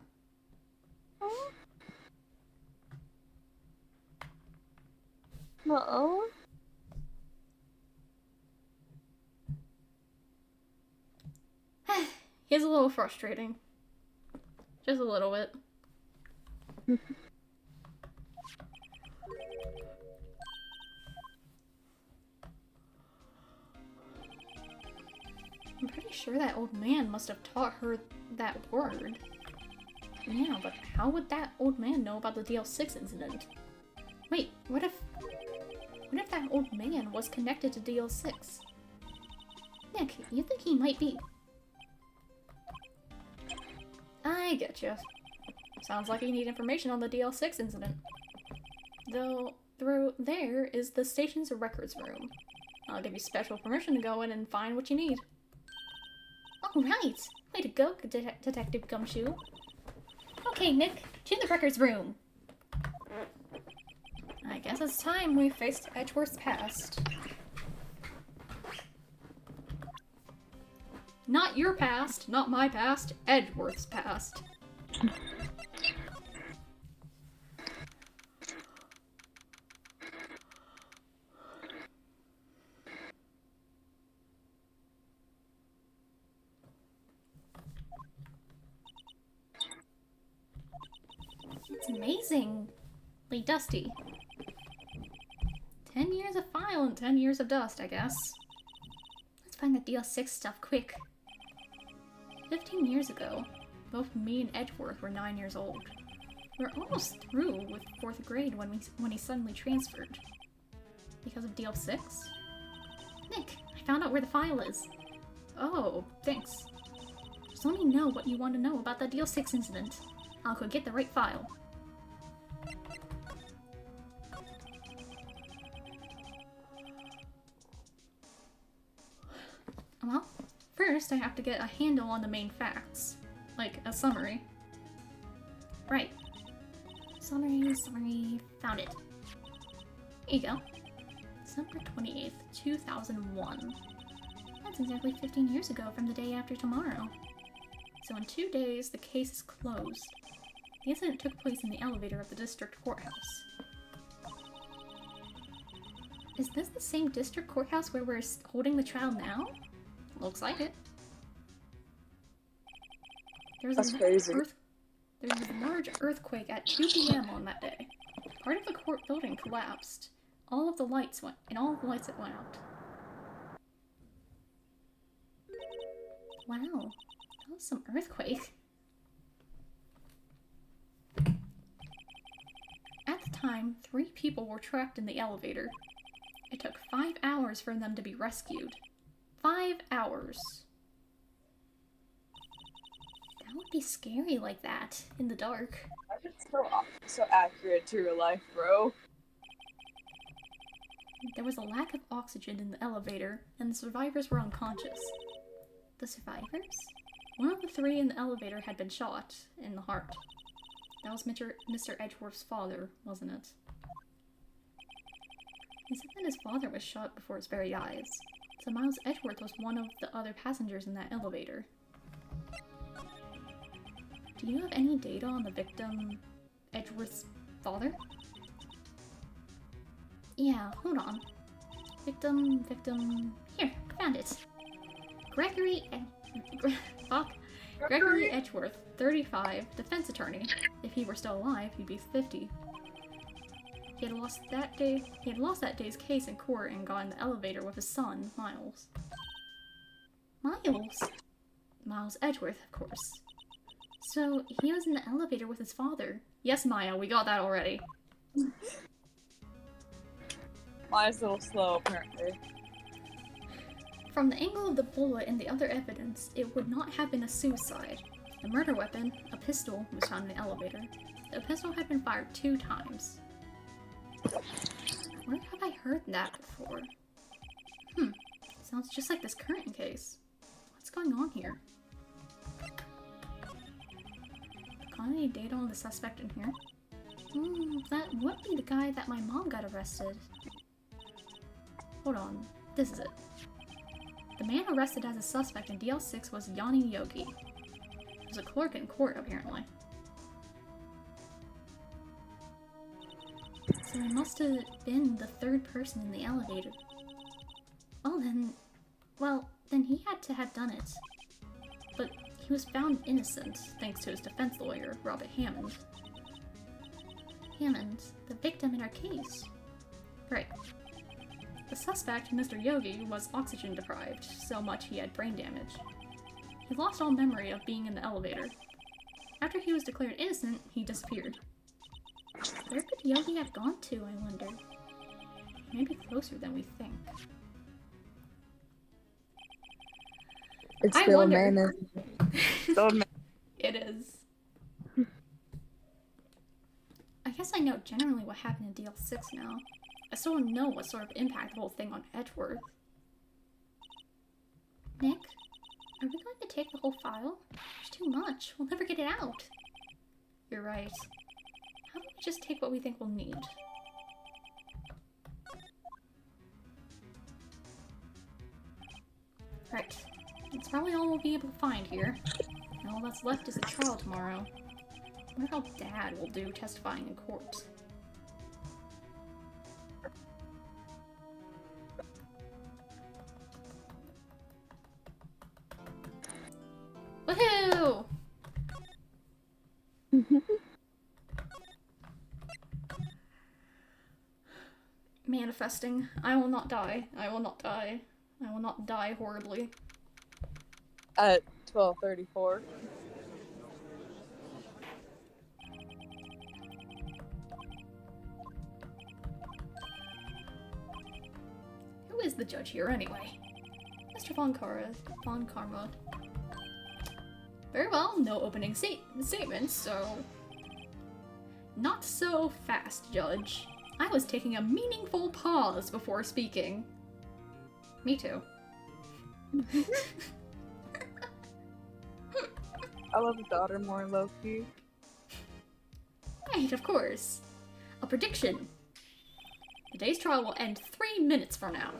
No. He's a little frustrating. Just a little bit. I'm pretty sure that old man must have taught her that word. Yeah, but how would that old man know about the DL6 incident? Wait, what if that old man was connected to DL6? Nick, you think he might be? I get you. Sounds like you need information on the DL6 incident. Though, through there is the station's records room. I'll give you special permission to go in and find what you need. Oh, right! Way to go, Detective Gumshoe. Okay, Nick, to the records room. I guess it's time we faced Edgeworth's past. Not your past, not my past, Edgeworth's past. It's amazingly dusty. 10 years of file and 10 years of dust, I guess. Let's find the DL6 stuff quick. 15 years ago, both me and Edgeworth were 9 years old. We were almost through with 4th grade when he suddenly transferred. Because of DL6? Nick, I found out where the file is. Oh, thanks. Just let me know what you want to know about the DL6 incident. I'll go get the right file. Well, first I have to get a handle on the main facts. Like, a summary. Right. Summary, found it. Here you go. December 28th, 2001. That's exactly 15 years ago from the day after tomorrow. So in 2 days, the case is closed. The incident took place in the elevator of the district courthouse. Is this the same district courthouse where we're holding the trial now? Looks like it. That's crazy. There was a large earthquake at 2 p.m. on that day. Part of the court building collapsed. All of the lights went out. Wow, that was some earthquake. At the time, 3 people were trapped in the elevator. It took 5 hours for them to be rescued. 5 hours. That would be scary like that, in the dark. That's so accurate to your life, bro. There was a lack of oxygen in the elevator, and the survivors were unconscious. The survivors? One of the 3 in the elevator had been shot in the heart. That was Mr. Edgeworth's father, wasn't it? He said that his father was shot before his very eyes. So Miles Edgeworth was one of the other passengers in that elevator. Do you have any data on the victim, Edgeworth's father? Yeah, hold on. Victim... Here, found it. Gregory Edgeworth, 35, defense attorney. If he were still alive, he'd be 50. He had lost that day's case in court and got in the elevator with his son, Miles. Miles? Miles Edgeworth, of course. So, he was in the elevator with his father. Yes, Maya, we got that already. Maya's a little slow, apparently. From the angle of the bullet and the other evidence, it would not have been a suicide. The murder weapon, a pistol, was found in the elevator. The pistol had been fired 2 times. Where have I heard that before? Sounds just like this current case. What's going on here? Got any data on the suspect in here? That would be the guy that my mom got arrested. Hold on, this is it. The man arrested as a suspect in DL6 was Yanni Yogi. He was a clerk in court, apparently. So he must have been the 3rd person in the elevator. Well, then he had to have done it. But he was found innocent, thanks to his defense lawyer, Robert Hammond. Hammond, the victim in our case. Right. The suspect, Mr. Yogi, was oxygen deprived, so much he had brain damage. He lost all memory of being in the elevator. After he was declared innocent, he disappeared. Where could Yogi have gone to, I wonder? Maybe closer than we think. It's I still a wonder. man. Still a man. It is. I guess I know generally what happened in DL6 now. I still don't know what sort of impact the whole thing on Edgeworth. Nick, are we going to take the whole file? There's too much. We'll never get it out. You're right. How about we just take what we think we'll need? Right. That's probably all we'll be able to find here. And all that's left is a trial tomorrow. I wonder how Dad will do testifying in court. Woohoo! Manifesting. I will not die. I will not die. I will not die horribly. At 12:34. Who is the judge here anyway? Mr. Von Karma. Very well, no opening statements, so... Not so fast, Judge. I was taking a meaningful pause before speaking. Me too. I love a daughter more low-key. Right, of course. A prediction. Today's trial will end 3 minutes from now.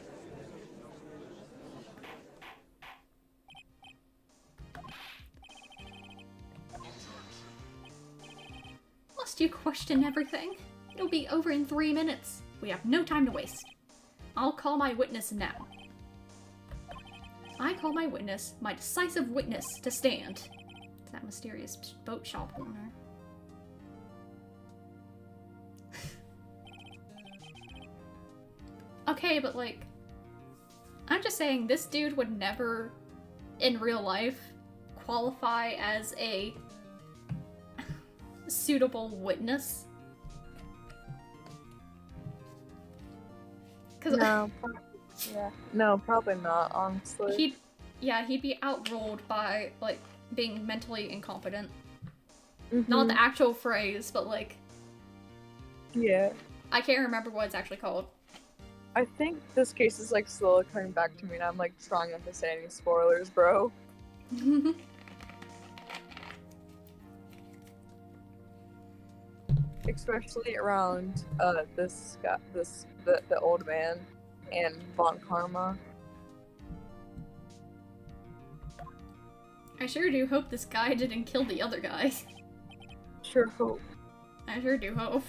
Must you question everything? It'll be over in 3 minutes. We have no time to waste. I'll call my witness now. I call my witness, my decisive witness, to stand. It's that mysterious boat shop owner. Okay, but like, I'm just saying this dude would never, in real life, qualify as a suitable witness. Cause No, probably not, honestly. He'd be outruled by, like, being mentally incompetent. Mhm. Not the actual phrase, but like... Yeah. I can't remember what it's actually called. I think this case is like slowly coming back to me and I'm like trying not to say any spoilers, bro. Especially around this guy, the old man and Von Karma. I sure do hope this guy didn't kill the other guy. Sure hope. I sure do hope.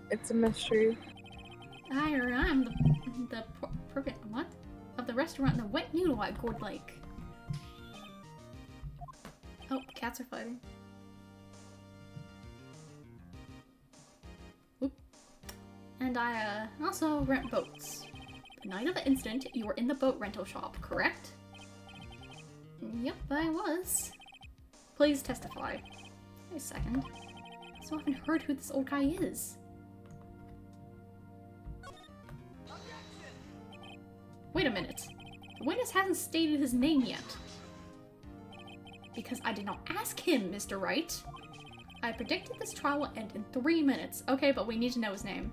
It's a mystery. I'm the what? Of the restaurant, the wet noodle at Gold Lake. Oh, cats are fighting. Oop. And I also rent boats. The night of the incident, you were in the boat rental shop, correct? Yep, I was. Please testify. Wait a second. I still haven't heard who this old guy is. Wait a minute. The witness hasn't stated his name yet. Because I did not ask him, Mr. Wright. I predicted this trial will end in 3 minutes. Okay, but we need to know his name.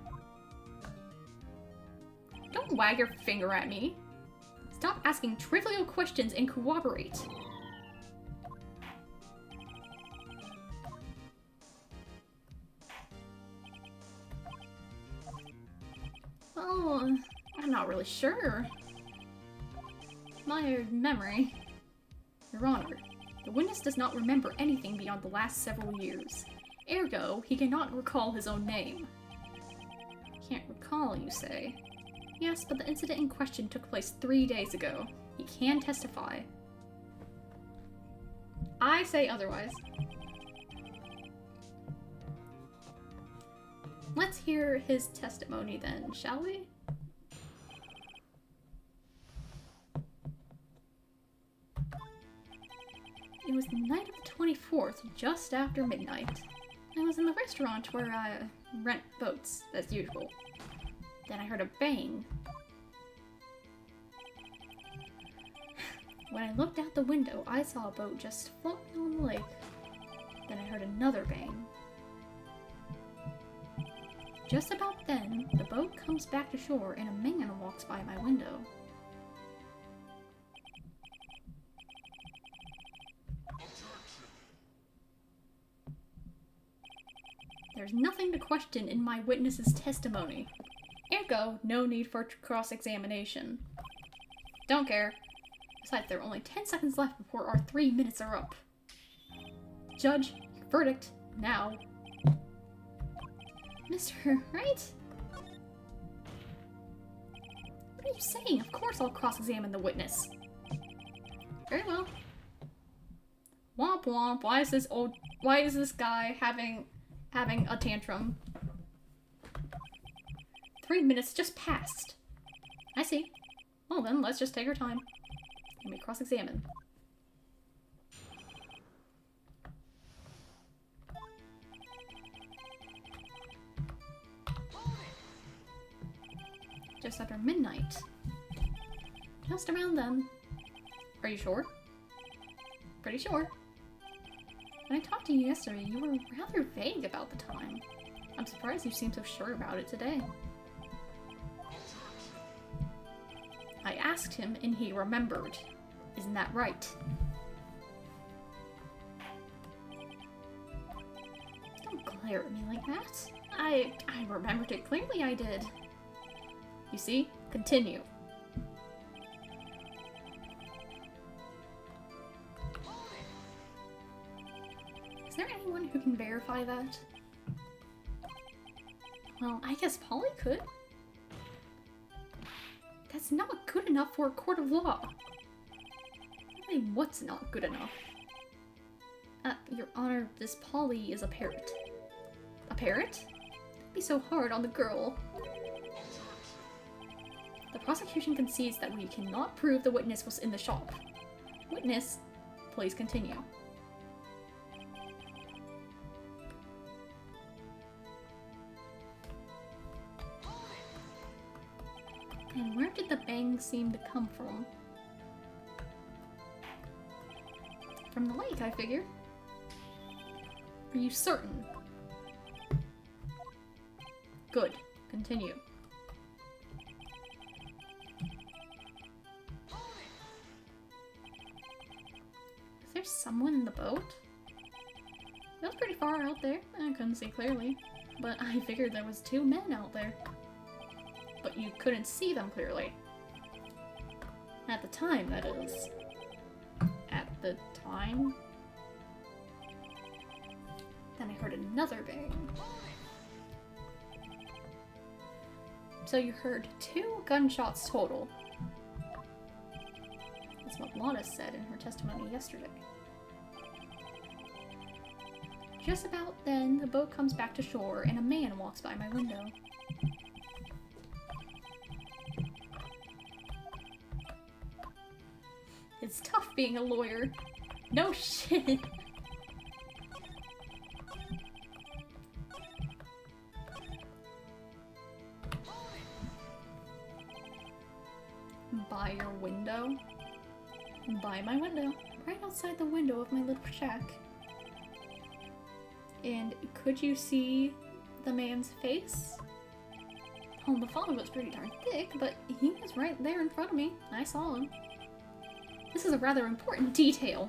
Don't wag your finger at me. Stop asking trivial questions and cooperate. Oh, I'm not really sure. My memory. Your Honor, the witness does not remember anything beyond the last several years. Ergo, he cannot recall his own name. Can't recall, you say? Yes, but the incident in question took place 3 days ago. He can testify. I say otherwise. Let's hear his testimony then, shall we? It was the night of the 24th, just after midnight. I was in the restaurant where I rent boats, as usual. Then I heard a bang. When I looked out the window, I saw a boat just floating on the lake. Then I heard another bang. Just about then, the boat comes back to shore and a man walks by my window. There's nothing to question in my witness's testimony. Ergo, no need for cross-examination. Don't care. Besides, there are only 10 seconds left before our 3 minutes are up. Judge, your verdict, now. Mr. Wright? What are you saying? Of course I'll cross-examine the witness. Very well. Womp womp, why is this guy having a tantrum? 3 minutes just passed. I see. Well then, let's just take our time. Let me cross-examine. Just after midnight. Just around then. Are you sure? Pretty sure. When I talked to you yesterday, you were rather vague about the time. I'm surprised you seem so sure about it today. I asked him and he remembered. Isn't that right? Don't glare at me like that. I remembered it clearly, I did. You see? Continue. Is there anyone who can verify that? Well, I guess Polly could. That's not good enough for a court of law. I mean, what's not good enough? Your Honor, this Polly is a parrot. A parrot? Don't be so hard on the girl. The prosecution concedes that we cannot prove the witness was in the shop. Witness, please continue. And where did the bang seem to come from? From the lake, I figure. Are you certain? Good. Continue. Is there someone in the boat? It was pretty far out there. I couldn't see clearly. But I figured there was 2 men out there. But you couldn't see them clearly. At the time, that is. At the time? Then I heard another bang. So you heard 2 gunshots total. That's what Lana said in her testimony yesterday. Just about then, the boat comes back to shore and a man walks by my window. It's tough being a lawyer. No shit. By your window? By my window. Right outside the window of my little shack. And could you see the man's face? Oh, the fog was pretty darn thick, but he was right there in front of me. I saw him. This is a rather important detail.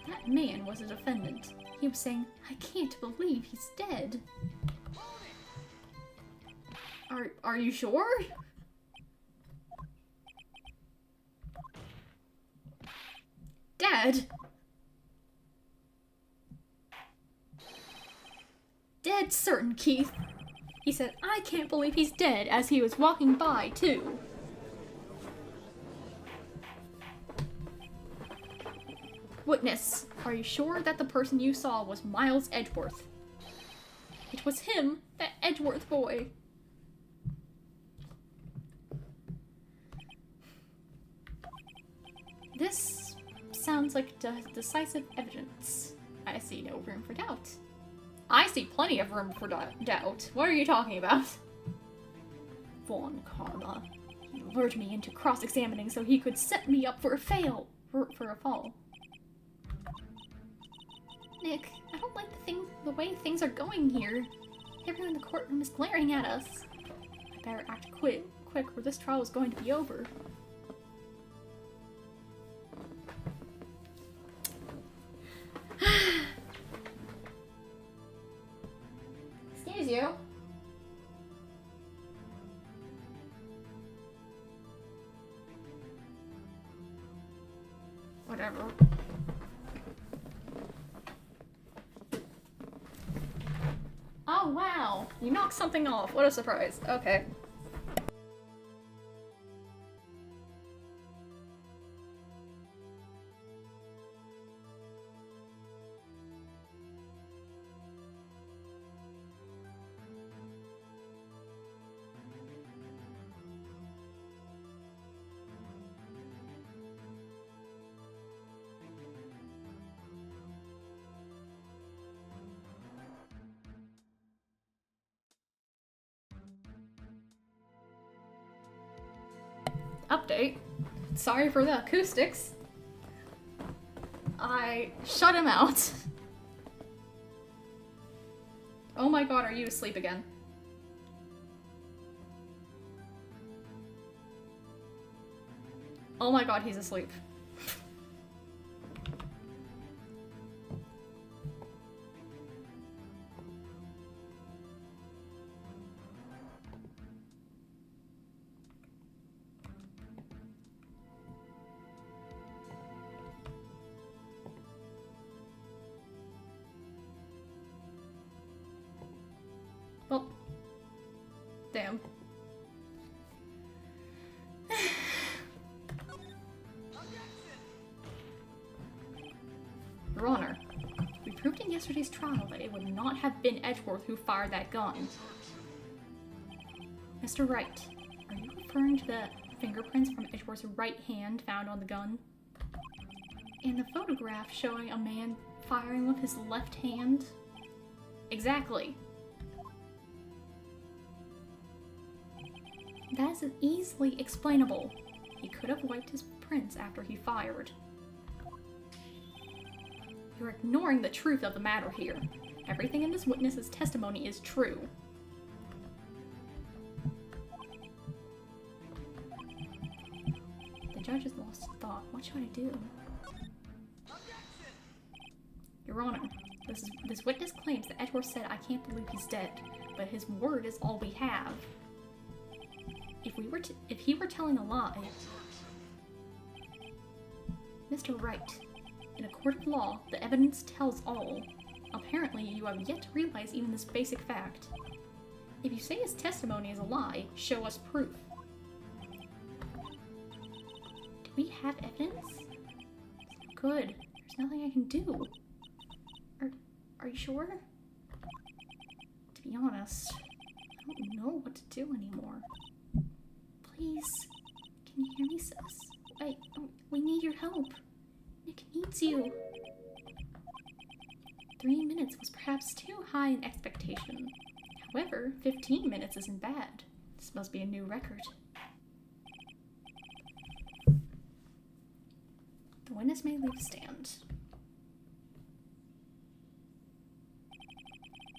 That man was a defendant. He was saying, I can't believe he's dead. Are you sure? Dead? Dead certain, Keith. He said, I can't believe he's dead, as he was walking by, too. Witness, are you sure that the person you saw was Miles Edgeworth? It was him, that Edgeworth boy. This sounds like decisive evidence. I see no room for doubt. I see plenty of room for doubt. What are you talking about? Von Karma. He lured me into cross-examining so he could set me up for a fall. Nick, I don't like the way things are going here. Everyone in the courtroom is glaring at us. I better act quick or this trial is going to be over. Excuse you. Whatever. Oh wow! You knocked something off. What a surprise. Okay. Update. Sorry for the acoustics. I shut him out. Oh my god, are you asleep again? Oh my god, he's asleep. Well, damn. Your Honor, we proved in yesterday's trial that it would not have been Edgeworth who fired that gun. Mr. Wright, are you referring to the fingerprints from Edgeworth's right hand found on the gun? And the photograph showing a man firing with his left hand? Exactly. That is easily explainable. He could have wiped his prints after he fired. You're ignoring the truth of the matter here. Everything in this witness's testimony is true. The judge has lost thought. What should I do? Your Honor, this witness claims that Edgeworth said, "I can't believe he's dead," but his word is all we have. If he were telling a lie, Mr. Wright, in a court of law, the evidence tells all. Apparently, you have yet to realize even this basic fact. If you say his testimony is a lie, show us proof. Do we have evidence? Good. There's nothing I can do. Are you sure? To be honest, I don't know what to do anymore. Please, can you hear me, sis? We need your help. Nick needs you. 3 minutes was perhaps too high an expectation. However, 15 minutes isn't bad. This must be a new record. The witness may leave the stand.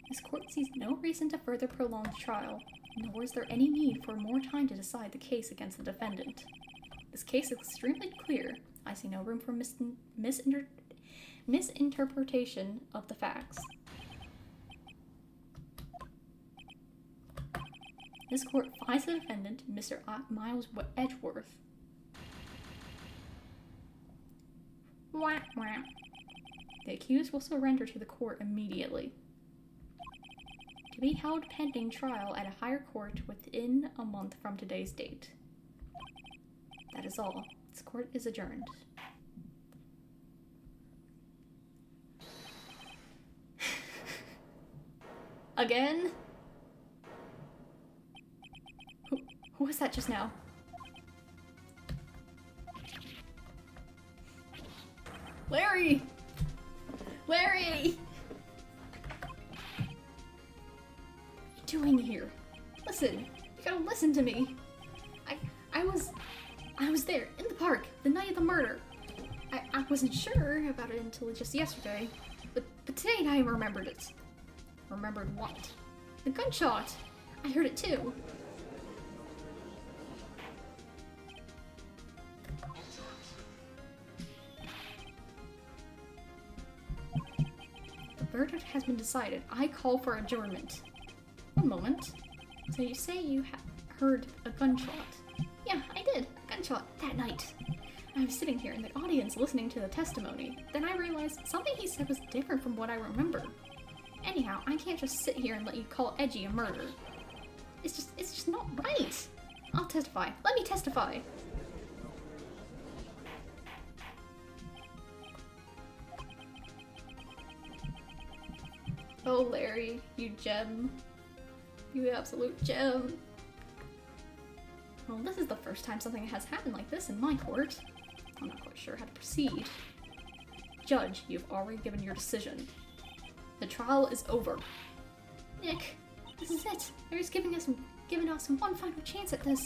This court sees no reason to further prolong the trial, nor is there any need for more time to decide the case against the defendant. This case is extremely clear. I see no room for misinterpretation of the facts. This court finds the defendant, Mr. Miles Edgeworth. Wah, wah. The accused will surrender to the court immediately. To be held pending trial at a higher court within a month from today's date. That is all. This court is adjourned. Again? Who was that just now? Larry! Larry! What are you doing here? Listen, you gotta listen to me. I was there in the park the night of the murder. I wasn't sure about it until just yesterday, but today I remembered it. Remembered what? The gunshot. I heard it too. The verdict has been decided. I call for adjournment. One moment. So you say you heard a gunshot? Yeah, I did. A gunshot that night. I was sitting here in the audience listening to the testimony. Then I realized something he said was different from what I remember. Anyhow, I can't just sit here and let you call Edgy a murder. It's just not right. I'll testify. Let me testify. Oh, Larry, you gem. You absolute gem. Well, this is the first time something has happened like this in my court. I'm not quite sure how to proceed. Judge, you've already given your decision. The trial is over. Nick, this is it. They're just giving us one final chance at this.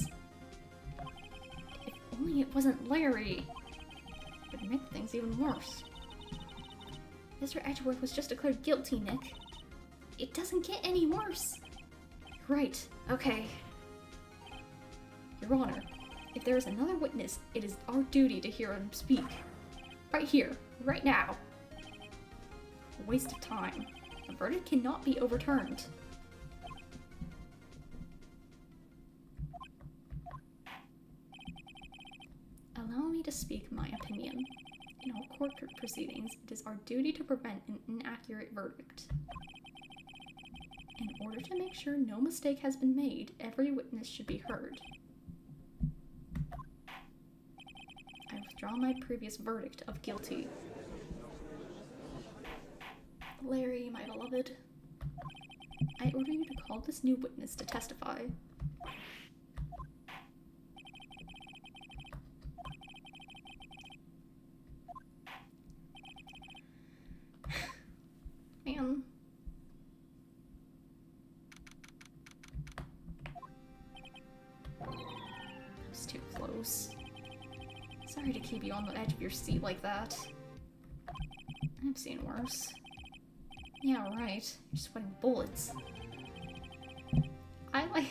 only it wasn't Larry. It would make things even worse. Mr. Edgeworth was just declared guilty, Nick. It doesn't get any worse. Right, okay. Your Honor, if there is another witness, it is our duty to hear him speak. Right here, right now. A waste of time. The verdict cannot be overturned. Allow me to speak my opinion. In all court proceedings, it is our duty to prevent an inaccurate verdict. In order to make sure no mistake has been made, every witness should be heard. I withdraw my previous verdict of guilty. Larry, my beloved, I order you to call this new witness to testify. Man. That was too close. Sorry to keep you on the edge of your seat like that. I've seen worse. Yeah, right. You're sweating bullets. I like...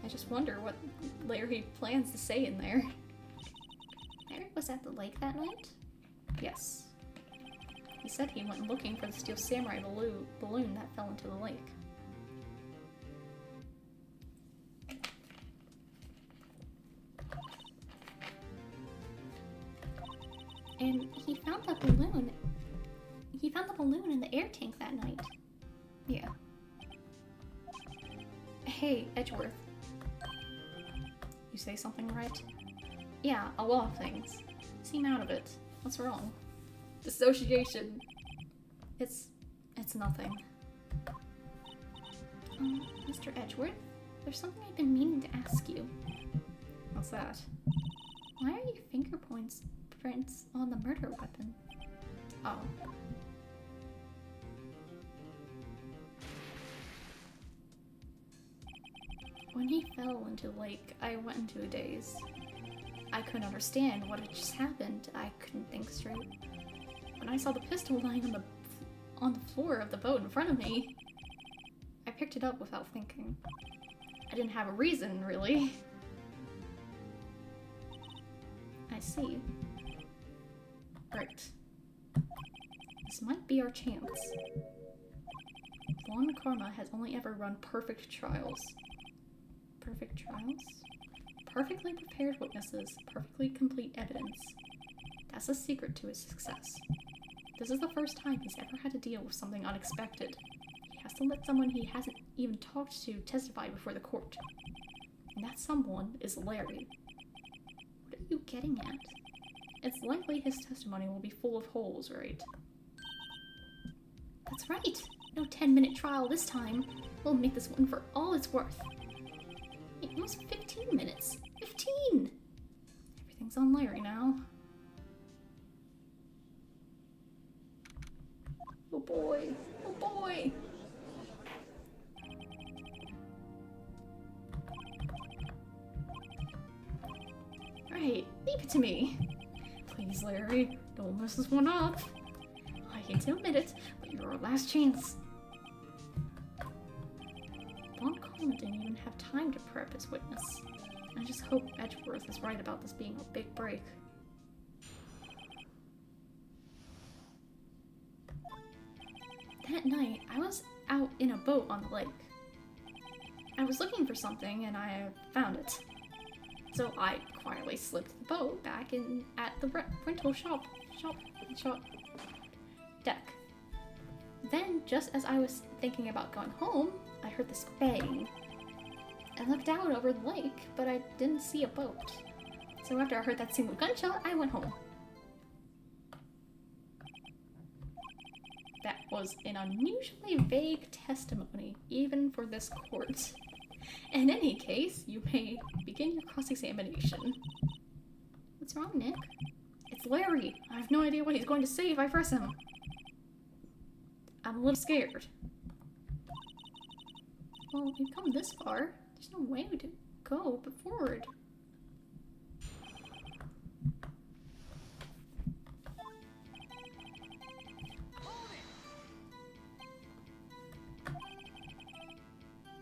I just wonder what Larry plans to say in there. Larry was at the lake that night? Yes. He said he went looking for the steel samurai balloon that fell into the lake. And he found the balloon. He found the balloon in the air tank that night. Yeah. Hey, Edgeworth. You say something right? Yeah, a lot of things. Seem out of it. What's wrong? Dissociation. It's nothing. Mr. Edgeworth, there's something I've been meaning to ask you. What's that? Why are your fingerprints on the murder weapon? Oh. When he fell into the lake, I went into a daze. I couldn't understand what had just happened. I couldn't think straight. When I saw the pistol lying on the floor of the boat in front of me, I picked it up without thinking. I didn't have a reason, really. I see. Right. This might be our chance. Vaughn Karma has only ever run perfect trials. Perfect trials? Perfectly prepared witnesses, perfectly complete evidence. That's the secret to his success. This is the first time he's ever had to deal with something unexpected. He has to let someone he hasn't even talked to testify before the court. And that someone is Larry. What are you getting at? It's likely his testimony will be full of holes, right? That's right! No 10-minute trial this time. We'll make this one for all it's worth. It was 15 minutes. 15! Everything's on Larry now. Oh boy. Oh boy! Right, leave it to me. Please, Larry, don't mess this one up. I hate to admit it, but you're our last chance. Vaughn Coleman didn't even have time to prep his witness. I just hope Edgeworth is right about this being a big break. That night, I was out in a boat on the lake. I was looking for something and I found it. So I quietly slipped the boat back in at the rental shop deck. Then, just as I was thinking about going home, I heard this bang. I looked out over the lake, but I didn't see a boat. So after I heard that single gunshot, I went home. That was an unusually vague testimony, even for this court. In any case, you may begin your cross-examination. What's wrong, Nick? It's Larry. I have no idea what he's going to say if I press him. I'm a little scared. Well, we've come this far. There's no way to go but forward.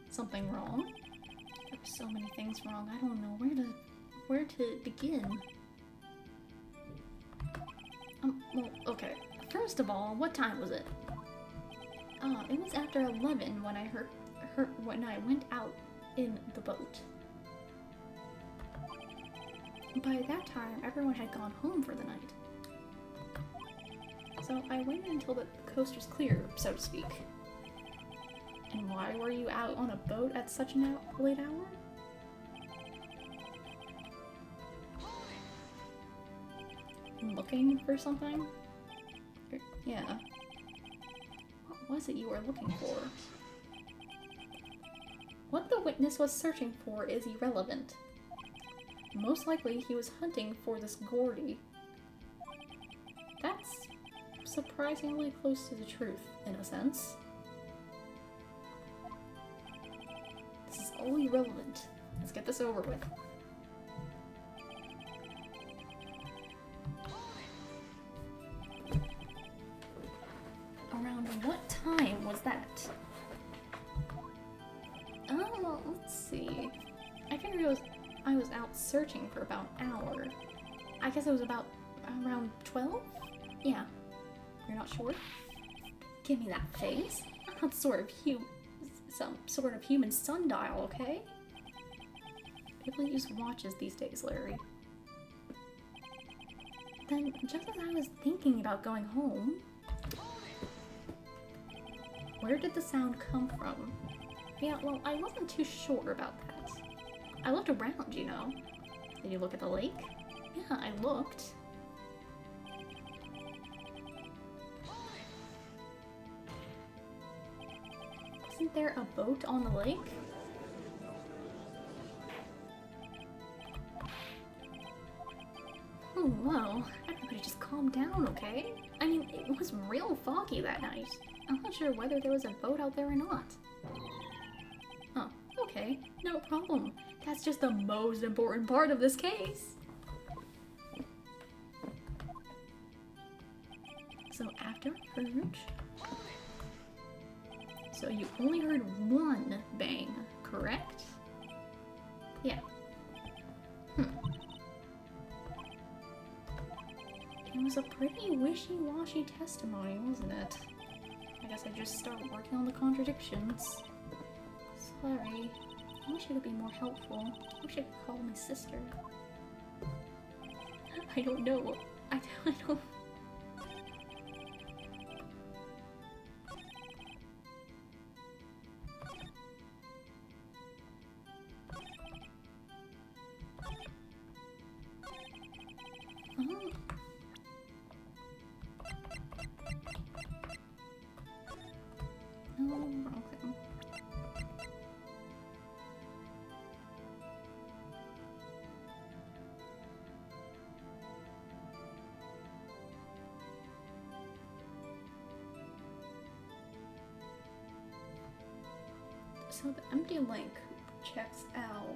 Something wrong? There were so many things wrong. I don't know where to begin. Well, okay. First of all, what time was it? It was after 11 when I when I went out in the boat. By that time, everyone had gone home for the night. So I waited until the coast was clear, so to speak. And why were you out on a boat at such a late hour? Looking for something? Yeah. What was it you were looking for? What the witness was searching for is irrelevant. Most likely he was hunting for this Gordy. That's surprisingly close to the truth, in a sense. This is all irrelevant. Let's get this over with. Around what time was that? Oh, let's see. I figured I was out searching for about an hour. I guess it was about around 12? Yeah. You're not sure? Give me that face. I'm some sort of human sundial, okay? People use watches these days, Larry. Then, just as I was thinking about going home, where did the sound come from? Yeah, well, I wasn't too sure about that. I looked around, you know. Did you look at the lake? Yeah, I looked. Wasn't there a boat on the lake? Oh, whoa. Everybody just calm down, okay? I mean, it was real foggy that night. I'm not sure whether there was a boat out there or not. Oh, okay. No problem. That's just the most important part of this case. So after I heard... So you only heard one bang, correct? Yeah. It was a pretty wishy-washy testimony, wasn't it? I guess I just started working on the contradictions. Sorry. I wish I could be more helpful. I wish I could call my sister. I don't know. I don't... Okay. So the empty link checks out.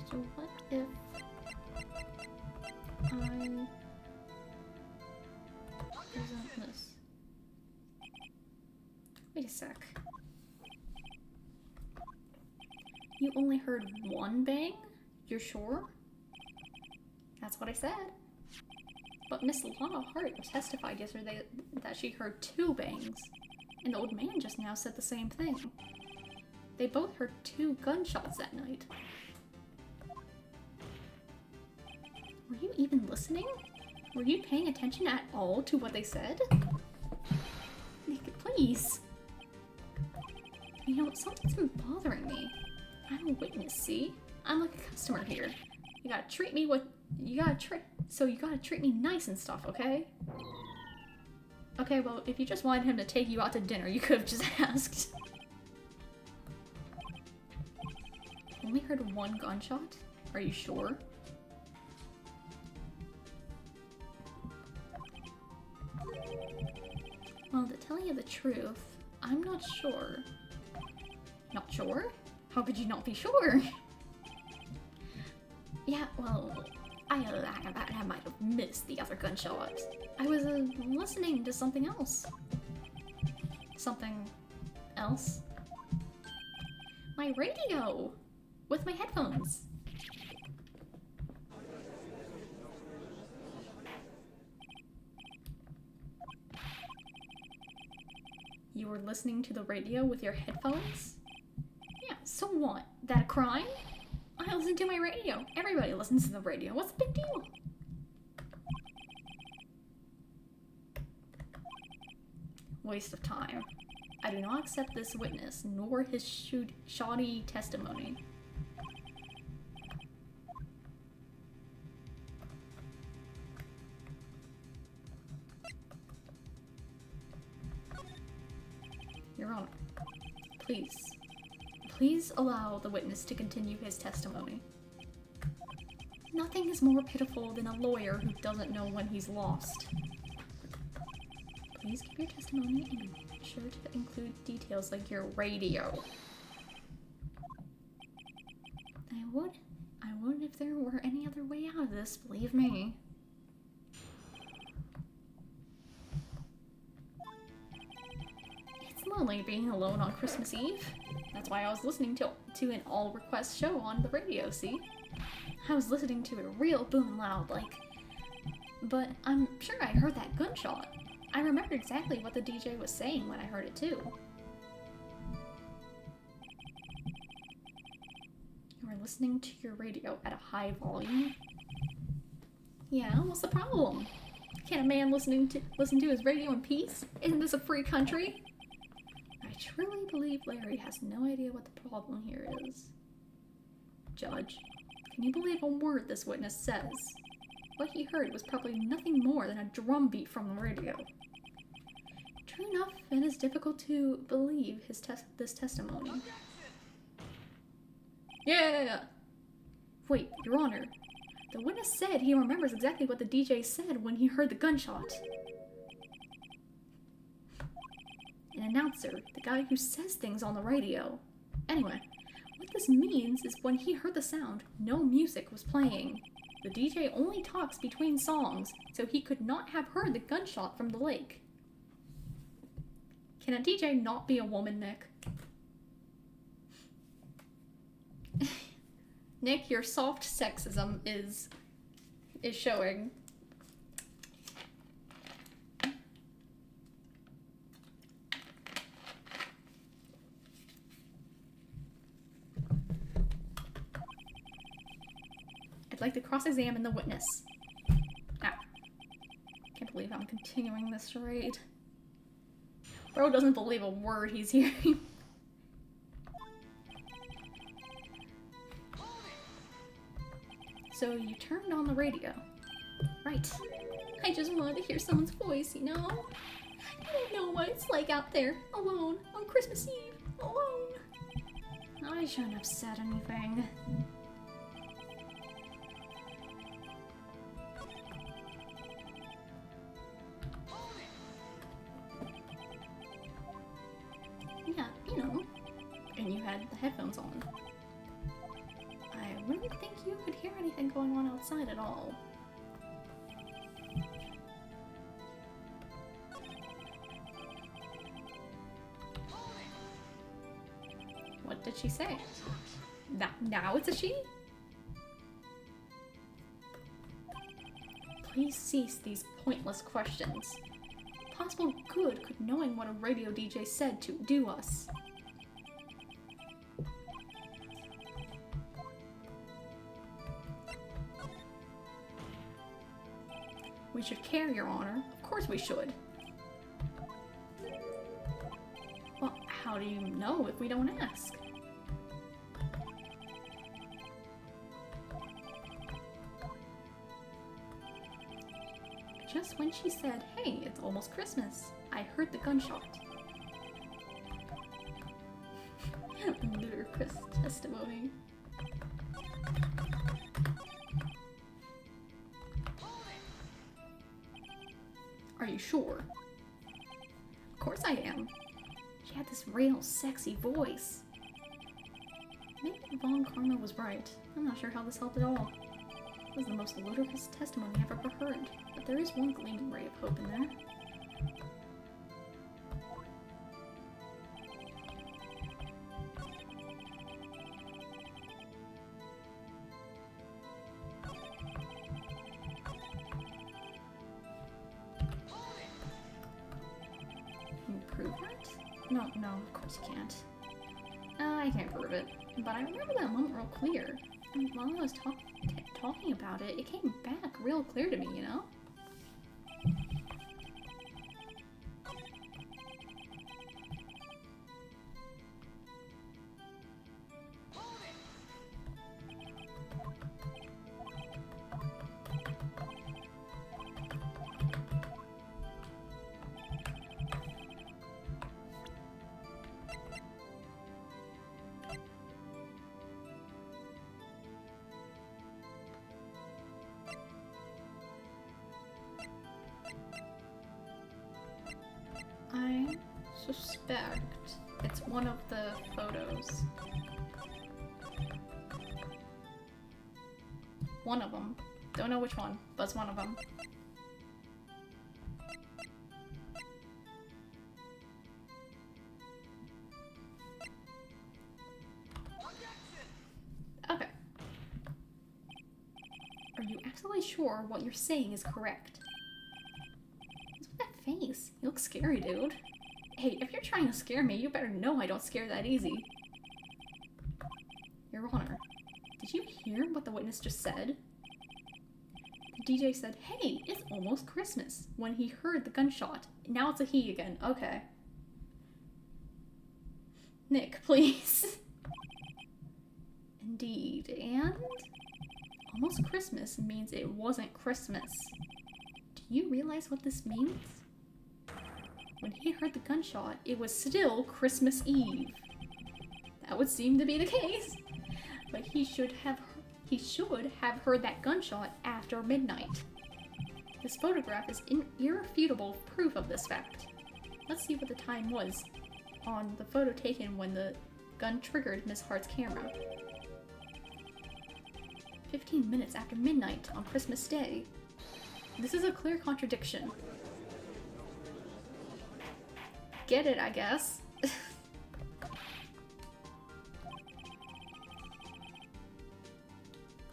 So what if I present this? Wait a sec. You only heard one bang? You're sure? That's what I said. But Miss Lana Hart testified yesterday that she heard 2 bangs. And the old man just now said the same thing. They both heard 2 gunshots that night. Were you even listening? Were you paying attention at all to what they said? please. You know, something's been bothering me. I'm a witness, see? I'm like a customer here. You gotta treat me nice and stuff, okay? Okay, well, if you just wanted him to take you out to dinner, you could have just asked. Only heard one gunshot? Are you sure? Well, to tell you the truth, I'm not sure. Not sure? How could you not be sure? Yeah, well, I might have missed the other gunshot. I was listening to something else. Something else? My radio! With my headphones. You were listening to the radio with your headphones? Yeah, so what? That a crime? I listen to my radio. Everybody listens to the radio. What's the big deal? Waste of time. I do not accept this witness, nor his shoddy testimony. Your Honor, please allow the witness to continue his testimony. Nothing is more pitiful than a lawyer who doesn't know when he's lost. Please give your testimony and be sure to include details like your radio. I would if there were any other way out of this, believe me. It's lonely being alone on Christmas Eve. That's why I was listening to an all-request show on the radio, see? I was listening to it real boom loud, like... But I'm sure I heard that gunshot. I remember exactly what the DJ was saying when I heard it too. You were listening to your radio at a high volume? Yeah, what's the problem? Can't a man listen to his radio in peace? Isn't this a free country? I truly believe Larry has no idea what the problem here is. Judge, can you believe a word this witness says? What he heard was probably nothing more than a drum beat from the radio. True enough, it is difficult to believe this testimony. Yeah! Wait, Your Honor. The witness said he remembers exactly what the DJ said when he heard the gunshot. An announcer, the guy who says things on the radio. Anyway, what this means is when he heard the sound, no music was playing. The DJ only talks between songs, so he could not have heard the gunshot from the lake. Can a DJ not be a woman, Nick? Nick, your soft sexism is showing. I'd like to cross-examine the witness. Ow. Can't believe I'm continuing this charade. Bro doesn't believe a word he's hearing. So you turned on the radio. Right. I just wanted to hear someone's voice, you know? I don't know what it's like out there, alone, on Christmas Eve, alone. I shouldn't have said anything. Yeah, you know. And you had the headphones on. I wouldn't think you could hear anything going on outside at all. What did she say? Now it's a she? Please cease these pointless questions. Possible good could knowing what a radio DJ said to do us. We should care, Your Honor. Of course we should. How do you know if we don't ask? Just when she said, hey, it's almost Christmas, I heard the gunshot. Ludicrous testimony. Are you sure? Of course I am. She had this real sexy voice. Maybe Von Karma was right. I'm not sure how this helped at all. It was the most ludicrous testimony I've ever heard, but there is one gleaming ray of hope in there. Can you prove that? No, of course you can't. I can't prove it, but I remember that moment real clear. And while I was talking about it, it came back real clear to me, you know? I suspect it's one of the photos. One of them. Don't know which one, but it's one of them. Okay. Are you absolutely sure what you're saying is correct? What's with that face? You look scary, dude. Hey, if you're trying to scare me, you better know I don't scare that easy. Your Honor, did you hear what the witness just said? The DJ said, hey, it's almost Christmas, when he heard the gunshot. Now it's a he again. Okay. Nick, please. Indeed, and almost Christmas means it wasn't Christmas. Do you realize what this means? When he heard the gunshot, it was still Christmas Eve. That would seem to be the case. But he should have heard that gunshot after midnight. This photograph is irrefutable proof of this fact. Let's see what the time was on the photo taken when the gun triggered Miss Hart's camera. 15 minutes after midnight on Christmas Day. This is a clear contradiction. Get it, I guess.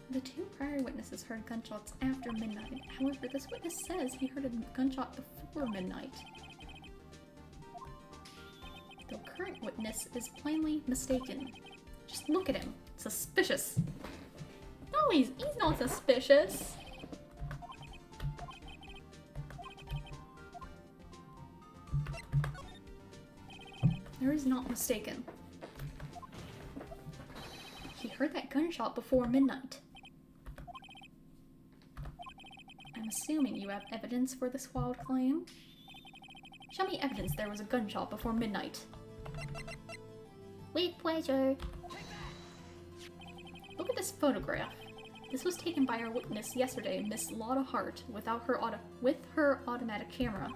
The two prior witnesses heard gunshots after midnight. However, this witness says he heard a gunshot before midnight. The current witness is plainly mistaken. Just look at him. Suspicious. No, he's not suspicious. There is not mistaken. He heard that gunshot before midnight. I'm assuming you have evidence for this wild claim. Show me evidence there was a gunshot before midnight. With pleasure. Look at this photograph. This was taken by our witness yesterday, Miss Lotta Hart, with her automatic camera.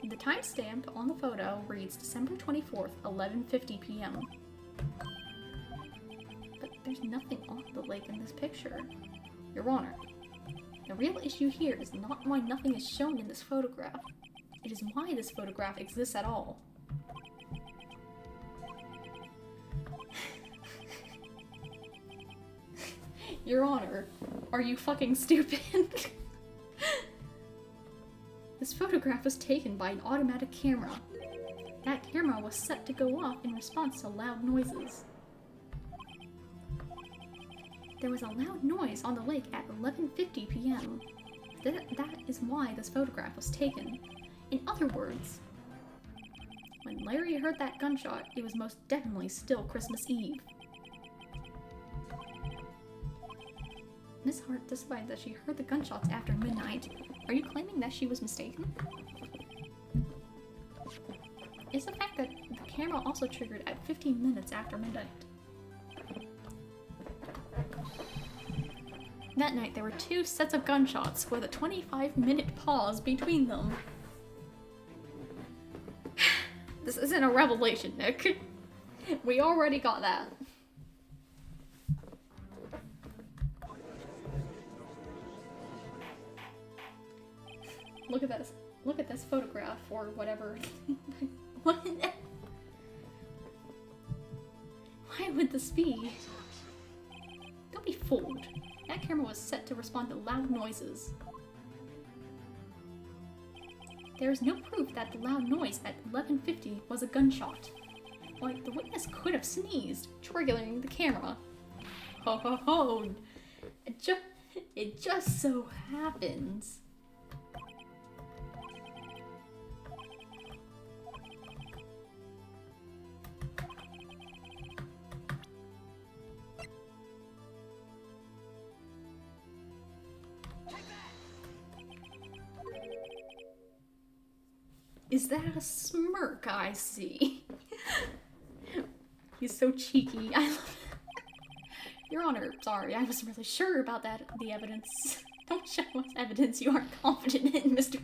The timestamp on the photo reads December 24th, 11:50 p.m. But there's nothing on the lake in this picture. Your Honor, the real issue here is not why nothing is shown in this photograph. It is why this photograph exists at all. Your Honor, are you fucking stupid? This photograph was taken by an automatic camera. That camera was set to go off in response to loud noises. There was a loud noise on the lake at 11:50 p.m. That is why this photograph was taken. In other words, When Larry heard that gunshot, it was most definitely still Christmas Eve. Miss Hart testified that she heard the gunshots after midnight. Are you claiming that she was mistaken? Is the fact that the camera also triggered at 15 minutes after midnight. That night, there were 2 sets of gunshots with a 25-minute pause between them. This isn't a revelation, Nick. We already got that. Look at this. Look at this photograph or whatever. What? Why would this be? Don't be fooled. That camera was set to respond to loud noises. There is no proof that the loud noise at 11:50 was a gunshot. Like, the witness could have sneezed, triggering the camera. Ho ho ho! It just so happens. Is that a smirk I see? He's so cheeky. I love it. Your Honor, sorry, I wasn't really sure about that. The evidence. Don't show us evidence you aren't confident in, Mr.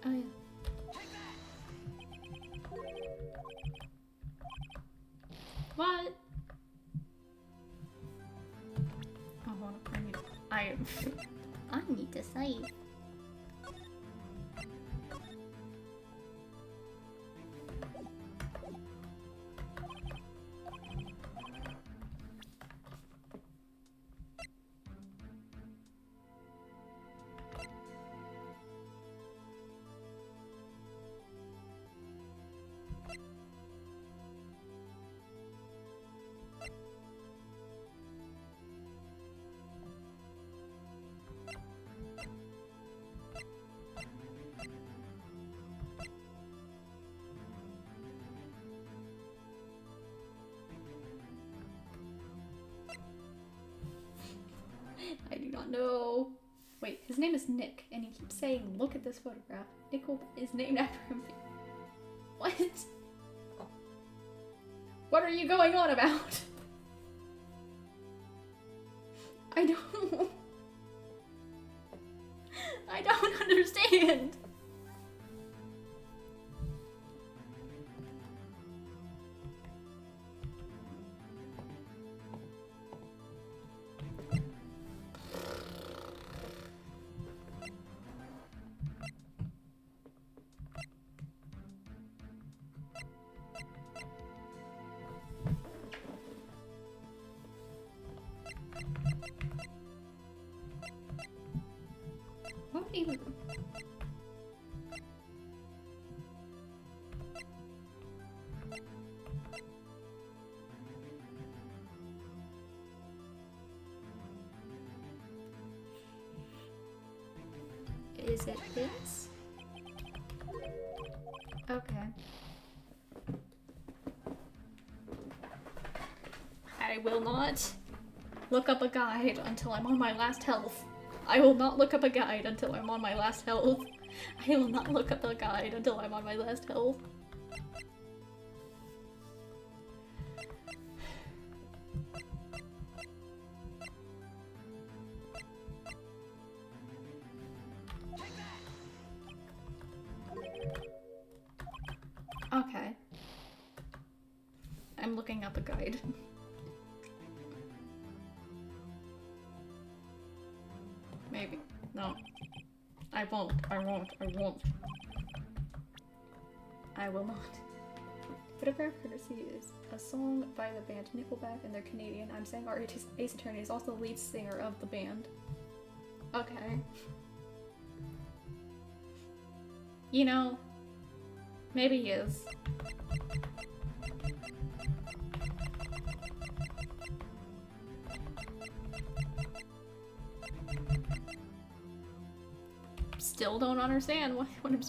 Oh yeah. What? Oh, hold on. I need to save. I do not know. Wait, his name is Nick, and he keeps saying, look at this photograph. Nickel is named after him. What? What are you going on about? I don't understand. What even? Is it this? Okay. I will not look up a guide until I'm on my last health. I will not look up a guide until I'm on my last health. I will not look up a guide until I'm on my last health. Okay. I'm looking up a guide. Maybe. No. I won't. I won't. I won't. I will not. Photograph Courtesy is a song by the band Nickelback, and they're Canadian. I'm saying our Ace Attorney is also the lead singer of the band. Okay. You know, maybe he is. Still don't understand what I'm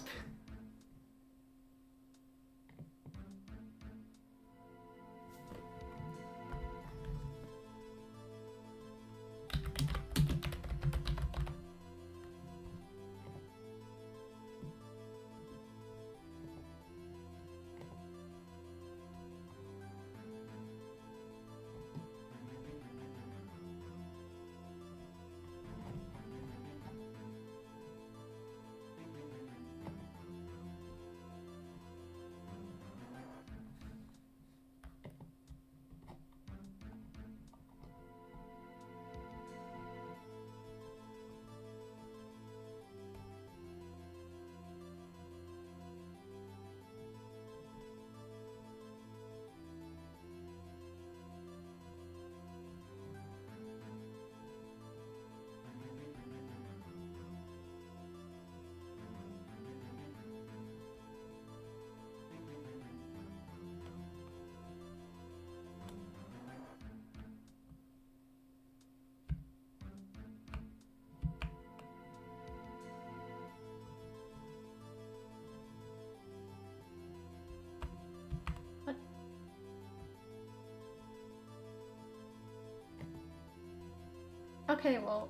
Okay, well...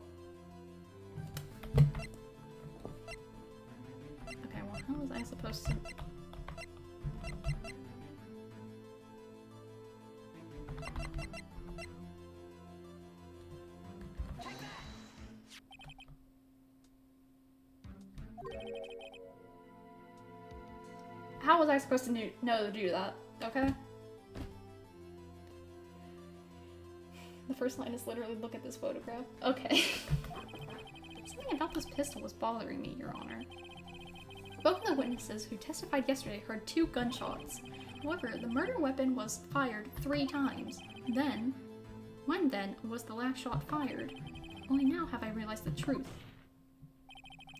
Okay, well, how was I supposed to... How was I supposed to know to do that? Okay? The first line is literally, look at this photograph. Okay. Something about this pistol was bothering me, Your Honor. Both of the witnesses who testified yesterday heard 2 gunshots. However, the murder weapon was fired 3 times. When then was the last shot fired? Only now have I realized the truth.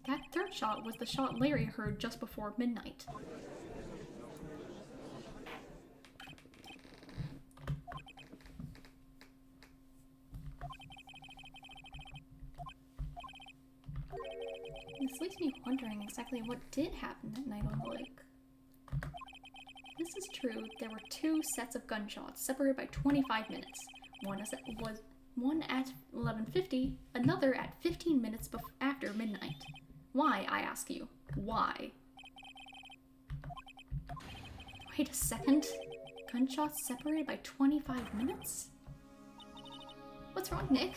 That 3rd shot was the shot Larry heard just before midnight. This leaves me wondering exactly what did happen that night on the lake. If this is true, there were 2 sets of gunshots, separated by 25 minutes. One at 11:50, another at 15 minutes after midnight. Why, I ask you? Why? Wait a second. Gunshots separated by 25 minutes? What's wrong, Nick?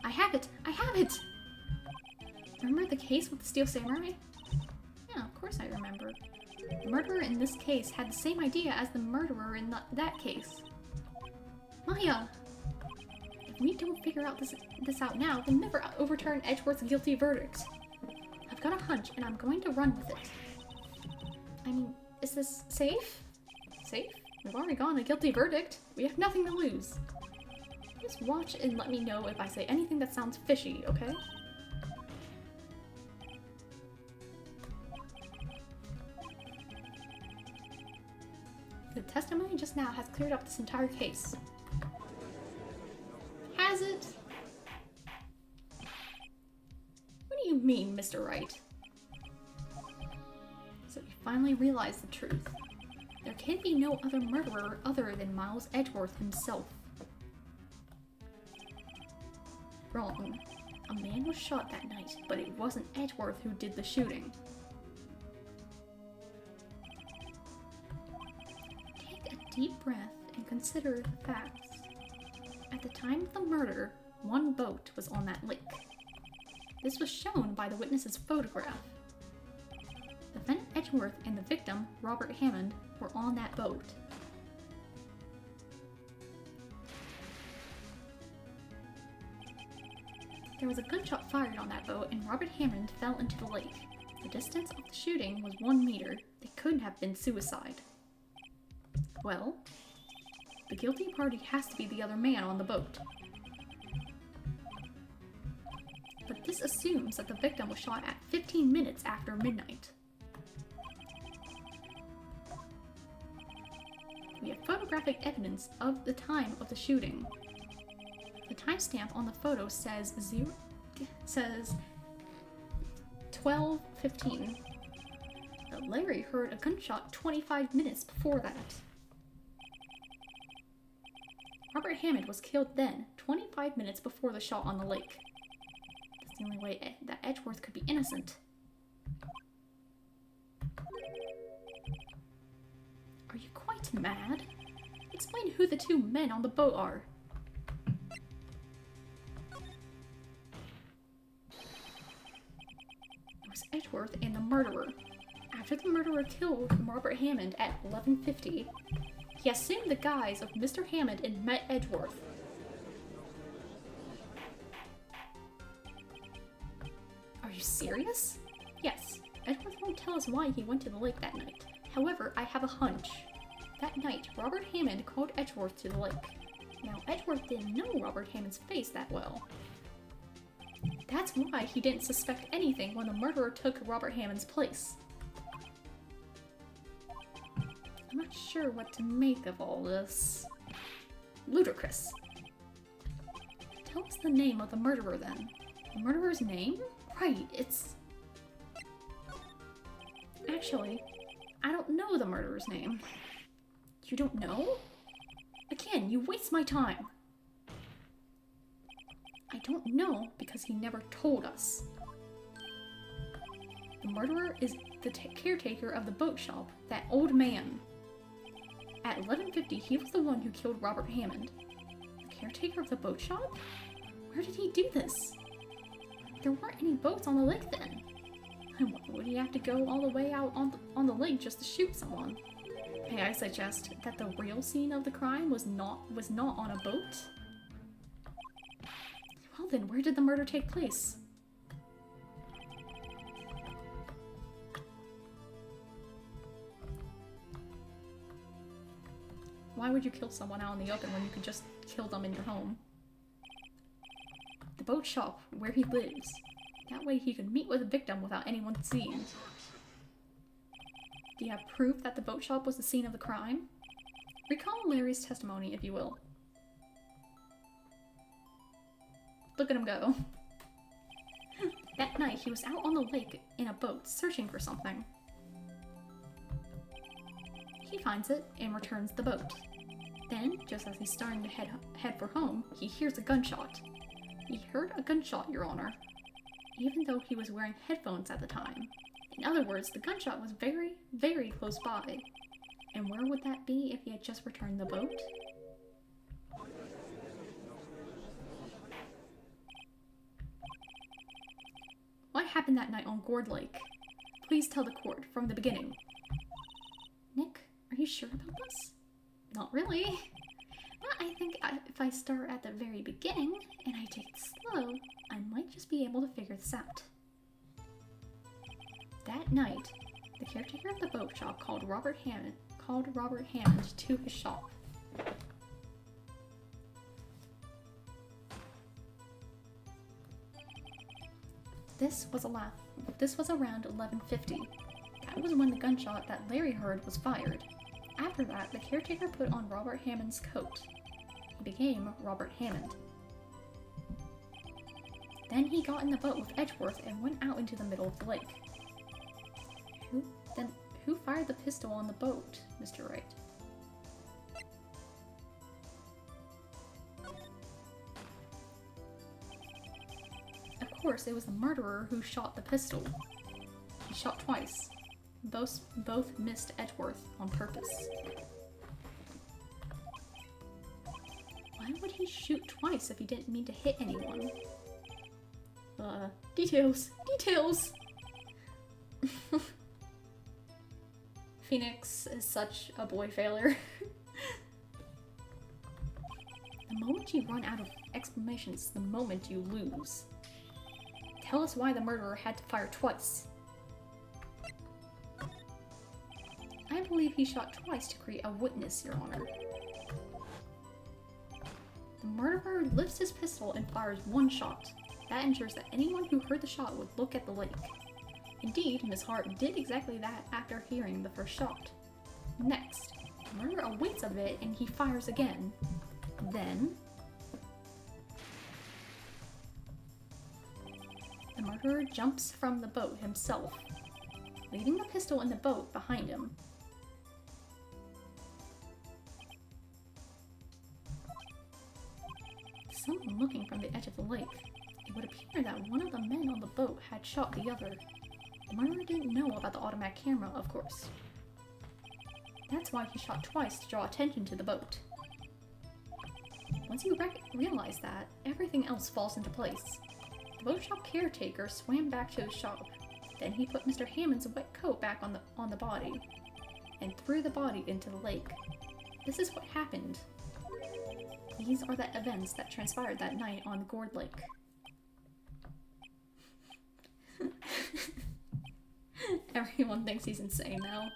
I have it! I have it! Remember the case with the Steel Samurai? Yeah, of course I remember. The murderer in this case had the same idea as the murderer in that case. Maya! If we don't figure out this out now, we'll never overturn Edgeworth's guilty verdict. I've got a hunch, and I'm going to run with it. I mean, is this safe? Safe? We've already gotten a guilty verdict. We have nothing to lose. Just watch and let me know if I say anything that sounds fishy, okay? The testimony just now has cleared up this entire case. Has it? What do you mean, Mr. Wright? So we finally realized the truth. There can be no other murderer other than Miles Edgeworth himself. Wrong. A man was shot that night, but it wasn't Edgeworth who did the shooting. Take a deep breath and consider the facts. At the time of the murder, 1 boat was on that lake. This was shown by the witness's photograph. Defendant Edgeworth and the victim, Robert Hammond, were on that boat. There was a gunshot fired on that boat and Robert Hammond fell into the lake. The distance of the shooting was 1 meter. It couldn't have been suicide. Well, the guilty party has to be the other man on the boat. But this assumes that the victim was shot at 15 minutes after midnight. We have photographic evidence of the time of the shooting. The timestamp on the photo says 12:15. But Larry heard a gunshot 25 minutes before that. Robert Hammond was killed then, 25 minutes before the shot on the lake. That's the only way that Edgeworth could be innocent. Are you quite mad? Explain who the two men on the boat are. It was Edgeworth and the murderer. After the murderer killed Robert Hammond at 11:50, he assumed the guise of Mr. Hammond and met Edgeworth. Are you serious? Yes. Edgeworth won't tell us why he went to the lake that night. However, I have a hunch. That night, Robert Hammond called Edgeworth to the lake. Now, Edgeworth didn't know Robert Hammond's face that well. That's why he didn't suspect anything when the murderer took Robert Hammond's place. I'm not sure what to make of all this. Ludicrous. Tell us the name of the murderer then. The murderer's name? Right, it's... Actually, I don't know the murderer's name. You don't know? Again, you waste my time. I don't know because he never told us. The murderer is the caretaker of the boat shop, that old man. At 11:50, he was the one who killed Robert Hammond. The caretaker of the boat shop? Where did he do this? There weren't any boats on the lake then. And why would he have to go all the way out on the lake just to shoot someone? May I suggest that the real scene of the crime was not on a boat? Well then, where did the murder take place? Why would you kill someone out in the open when you could just kill them in your home? The boat shop, where he lives. That way he could meet with the victim without anyone seeing. Do you have proof that the boat shop was the scene of the crime? Recall Larry's testimony, if you will. Look at him go. That night, he was out on the lake in a boat, searching for something. He finds it and returns the boat. Then, just as he's starting to head for home, he hears a gunshot. He heard a gunshot, Your Honor, even though he was wearing headphones at the time. In other words, the gunshot was very, very close by. And where would that be if he had just returned the boat? What happened that night on Gourd Lake? Please tell the court from the beginning. Nick, are you sure about this? Not really. But I think if I start at the very beginning and I take it slow, I might just be able to figure this out. That night, the caretaker of the boat shop called Robert Hammond to his shop. This was around 11:50. That was when the gunshot that Larry heard was fired. After that, the caretaker put on Robert Hammond's coat. He became Robert Hammond. Then he got in the boat with Edgeworth and went out into the middle of the lake. Who fired the pistol on the boat, Mr. Wright? Of course, it was the murderer who shot the pistol. He shot twice. Both missed Edgeworth on purpose. Why would he shoot twice if he didn't mean to hit anyone? Details! Details! Phoenix is such a boy failure. The moment you run out of explanations, the moment you lose. Tell us why the murderer had to fire twice. I have believe he shot twice to create a witness, Your Honor. The murderer lifts his pistol and fires one shot. That ensures that anyone who heard the shot would look at the lake. Indeed, Miss Hart did exactly that after hearing the first shot. Next, the murderer waits a bit and he fires again. Then, the murderer jumps from the boat himself, leaving the pistol in the boat behind him. Someone looking from the edge of the lake. It would appear that one of the men on the boat had shot the other. The murderer didn't know about the automatic camera, of course. That's why he shot twice to draw attention to the boat. Once you realize that, everything else falls into place. The boat shop caretaker swam back to his shop. Then he put Mr. Hammond's wet coat back on the body, and threw the body into the lake. This is what happened. These are the events that transpired that night on Gourd Lake. Everyone thinks he's insane now.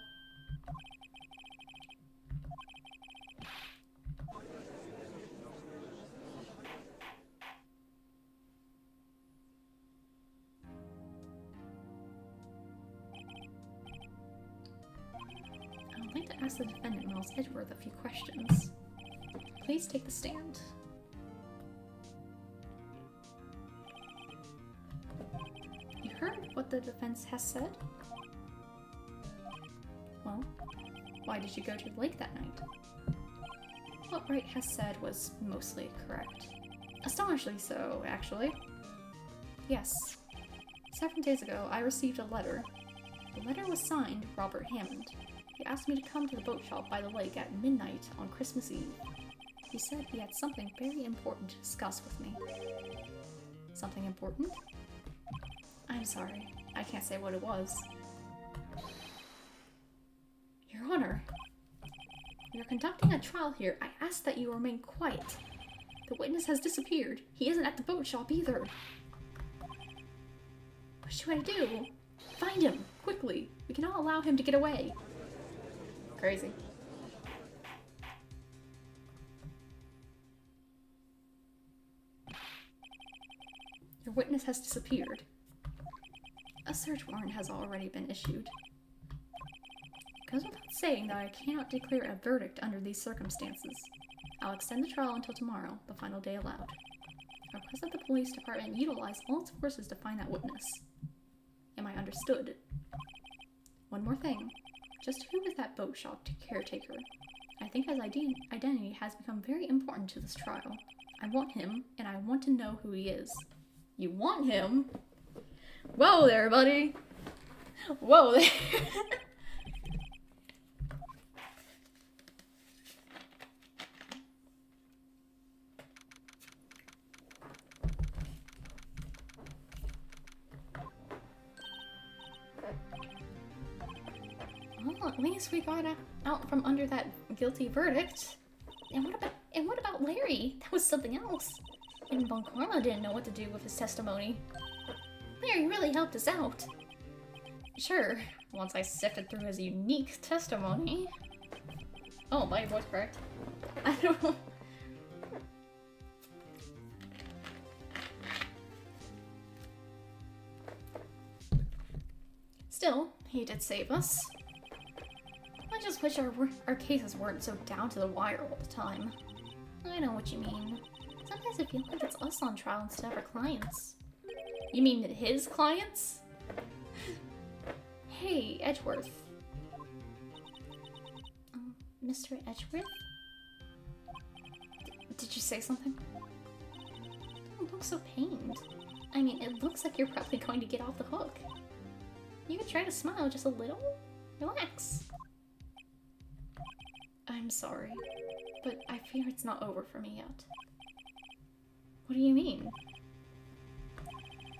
I would like to ask the defendant, Miles Edgeworth, a few questions. Please take the stand. You heard what the defense has said? Well, why did you go to the lake that night? What Wright has said was mostly correct. Astonishingly so, actually. Yes. 7 days ago, I received a letter. The letter was signed Robert Hammond. He asked me to come to the boat shop by the lake at midnight on Christmas Eve. He said he had something very important to discuss with me. Something important? I'm sorry. I can't say what it was. Your Honor, we are conducting a trial here. I ask that you remain quiet. The witness has disappeared. He isn't at the boat shop either. What should I do? Find him, quickly. We cannot allow him to get away. Crazy. Your witness has disappeared. A search warrant has already been issued. It goes without saying that I cannot declare a verdict under these circumstances. I'll extend the trial until tomorrow, the final day allowed. I request that the police department utilize all its forces to find that witness. Am I understood? One more thing. Just who is that boat shop caretaker? I think his identity has become very important to this trial. I want him, and I want to know who he is. You want him? Whoa there, buddy! Whoa there! Well, at least we got out from under that guilty verdict. And what about Larry? That was something else. Even Von Karma didn't know what to do with his testimony. Larry really helped us out. Sure, once I sifted through his unique testimony. Oh, my voice cracked. I don't know. Still, he did save us. I just wish our cases weren't so down to the wire all the time. I know what you mean. Sometimes I feel like it's us on trial instead of our clients. You mean his clients? Hey, Edgeworth. Mr. Edgeworth? Did you say something? Don't look so pained. I mean, it looks like you're probably going to get off the hook. You could try to smile just a little. Relax. I'm sorry, but I fear it's not over for me yet. What do you mean?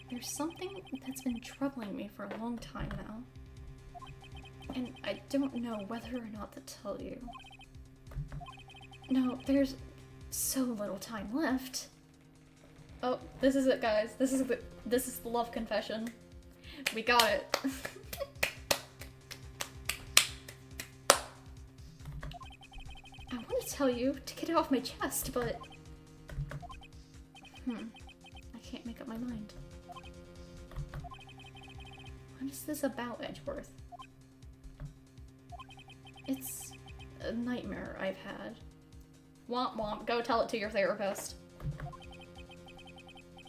There's something that's been troubling me for a long time now. And I don't know whether or not to tell you. No, there's so little time left. Oh, this is it, guys. This is the love confession. We got it. to tell you to get it off my chest, but... I can't make up my mind. What is this about, Edgeworth? It's a nightmare I've had. Womp womp, go tell it to your therapist.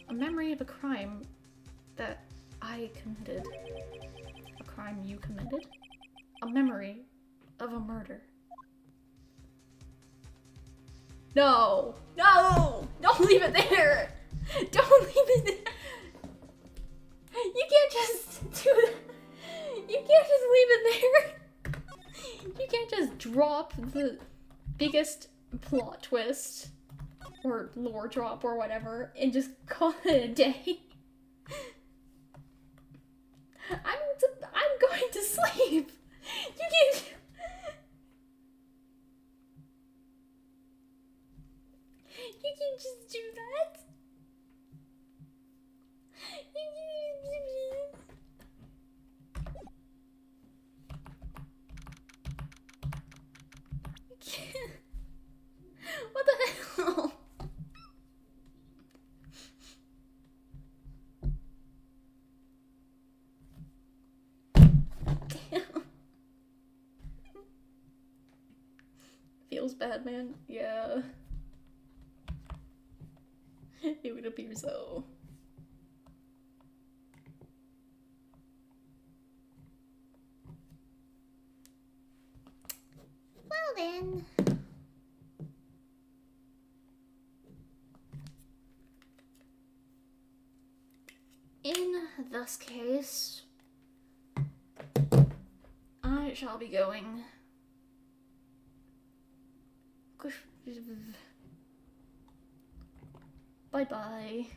A memory of a crime that I committed. A crime you committed? A memory of a murder. No! No! Don't leave it there! Don't leave it there! You can't just do that! You can't just leave it there! You can't just drop the biggest plot twist or lore drop or whatever and just call it a day. I'm going to sleep! You can't... You can't just do that. You can't. What the hell? Damn. Feels bad, man. Yeah. It would appear so. Well then. In this case, I shall be going. Bye bye.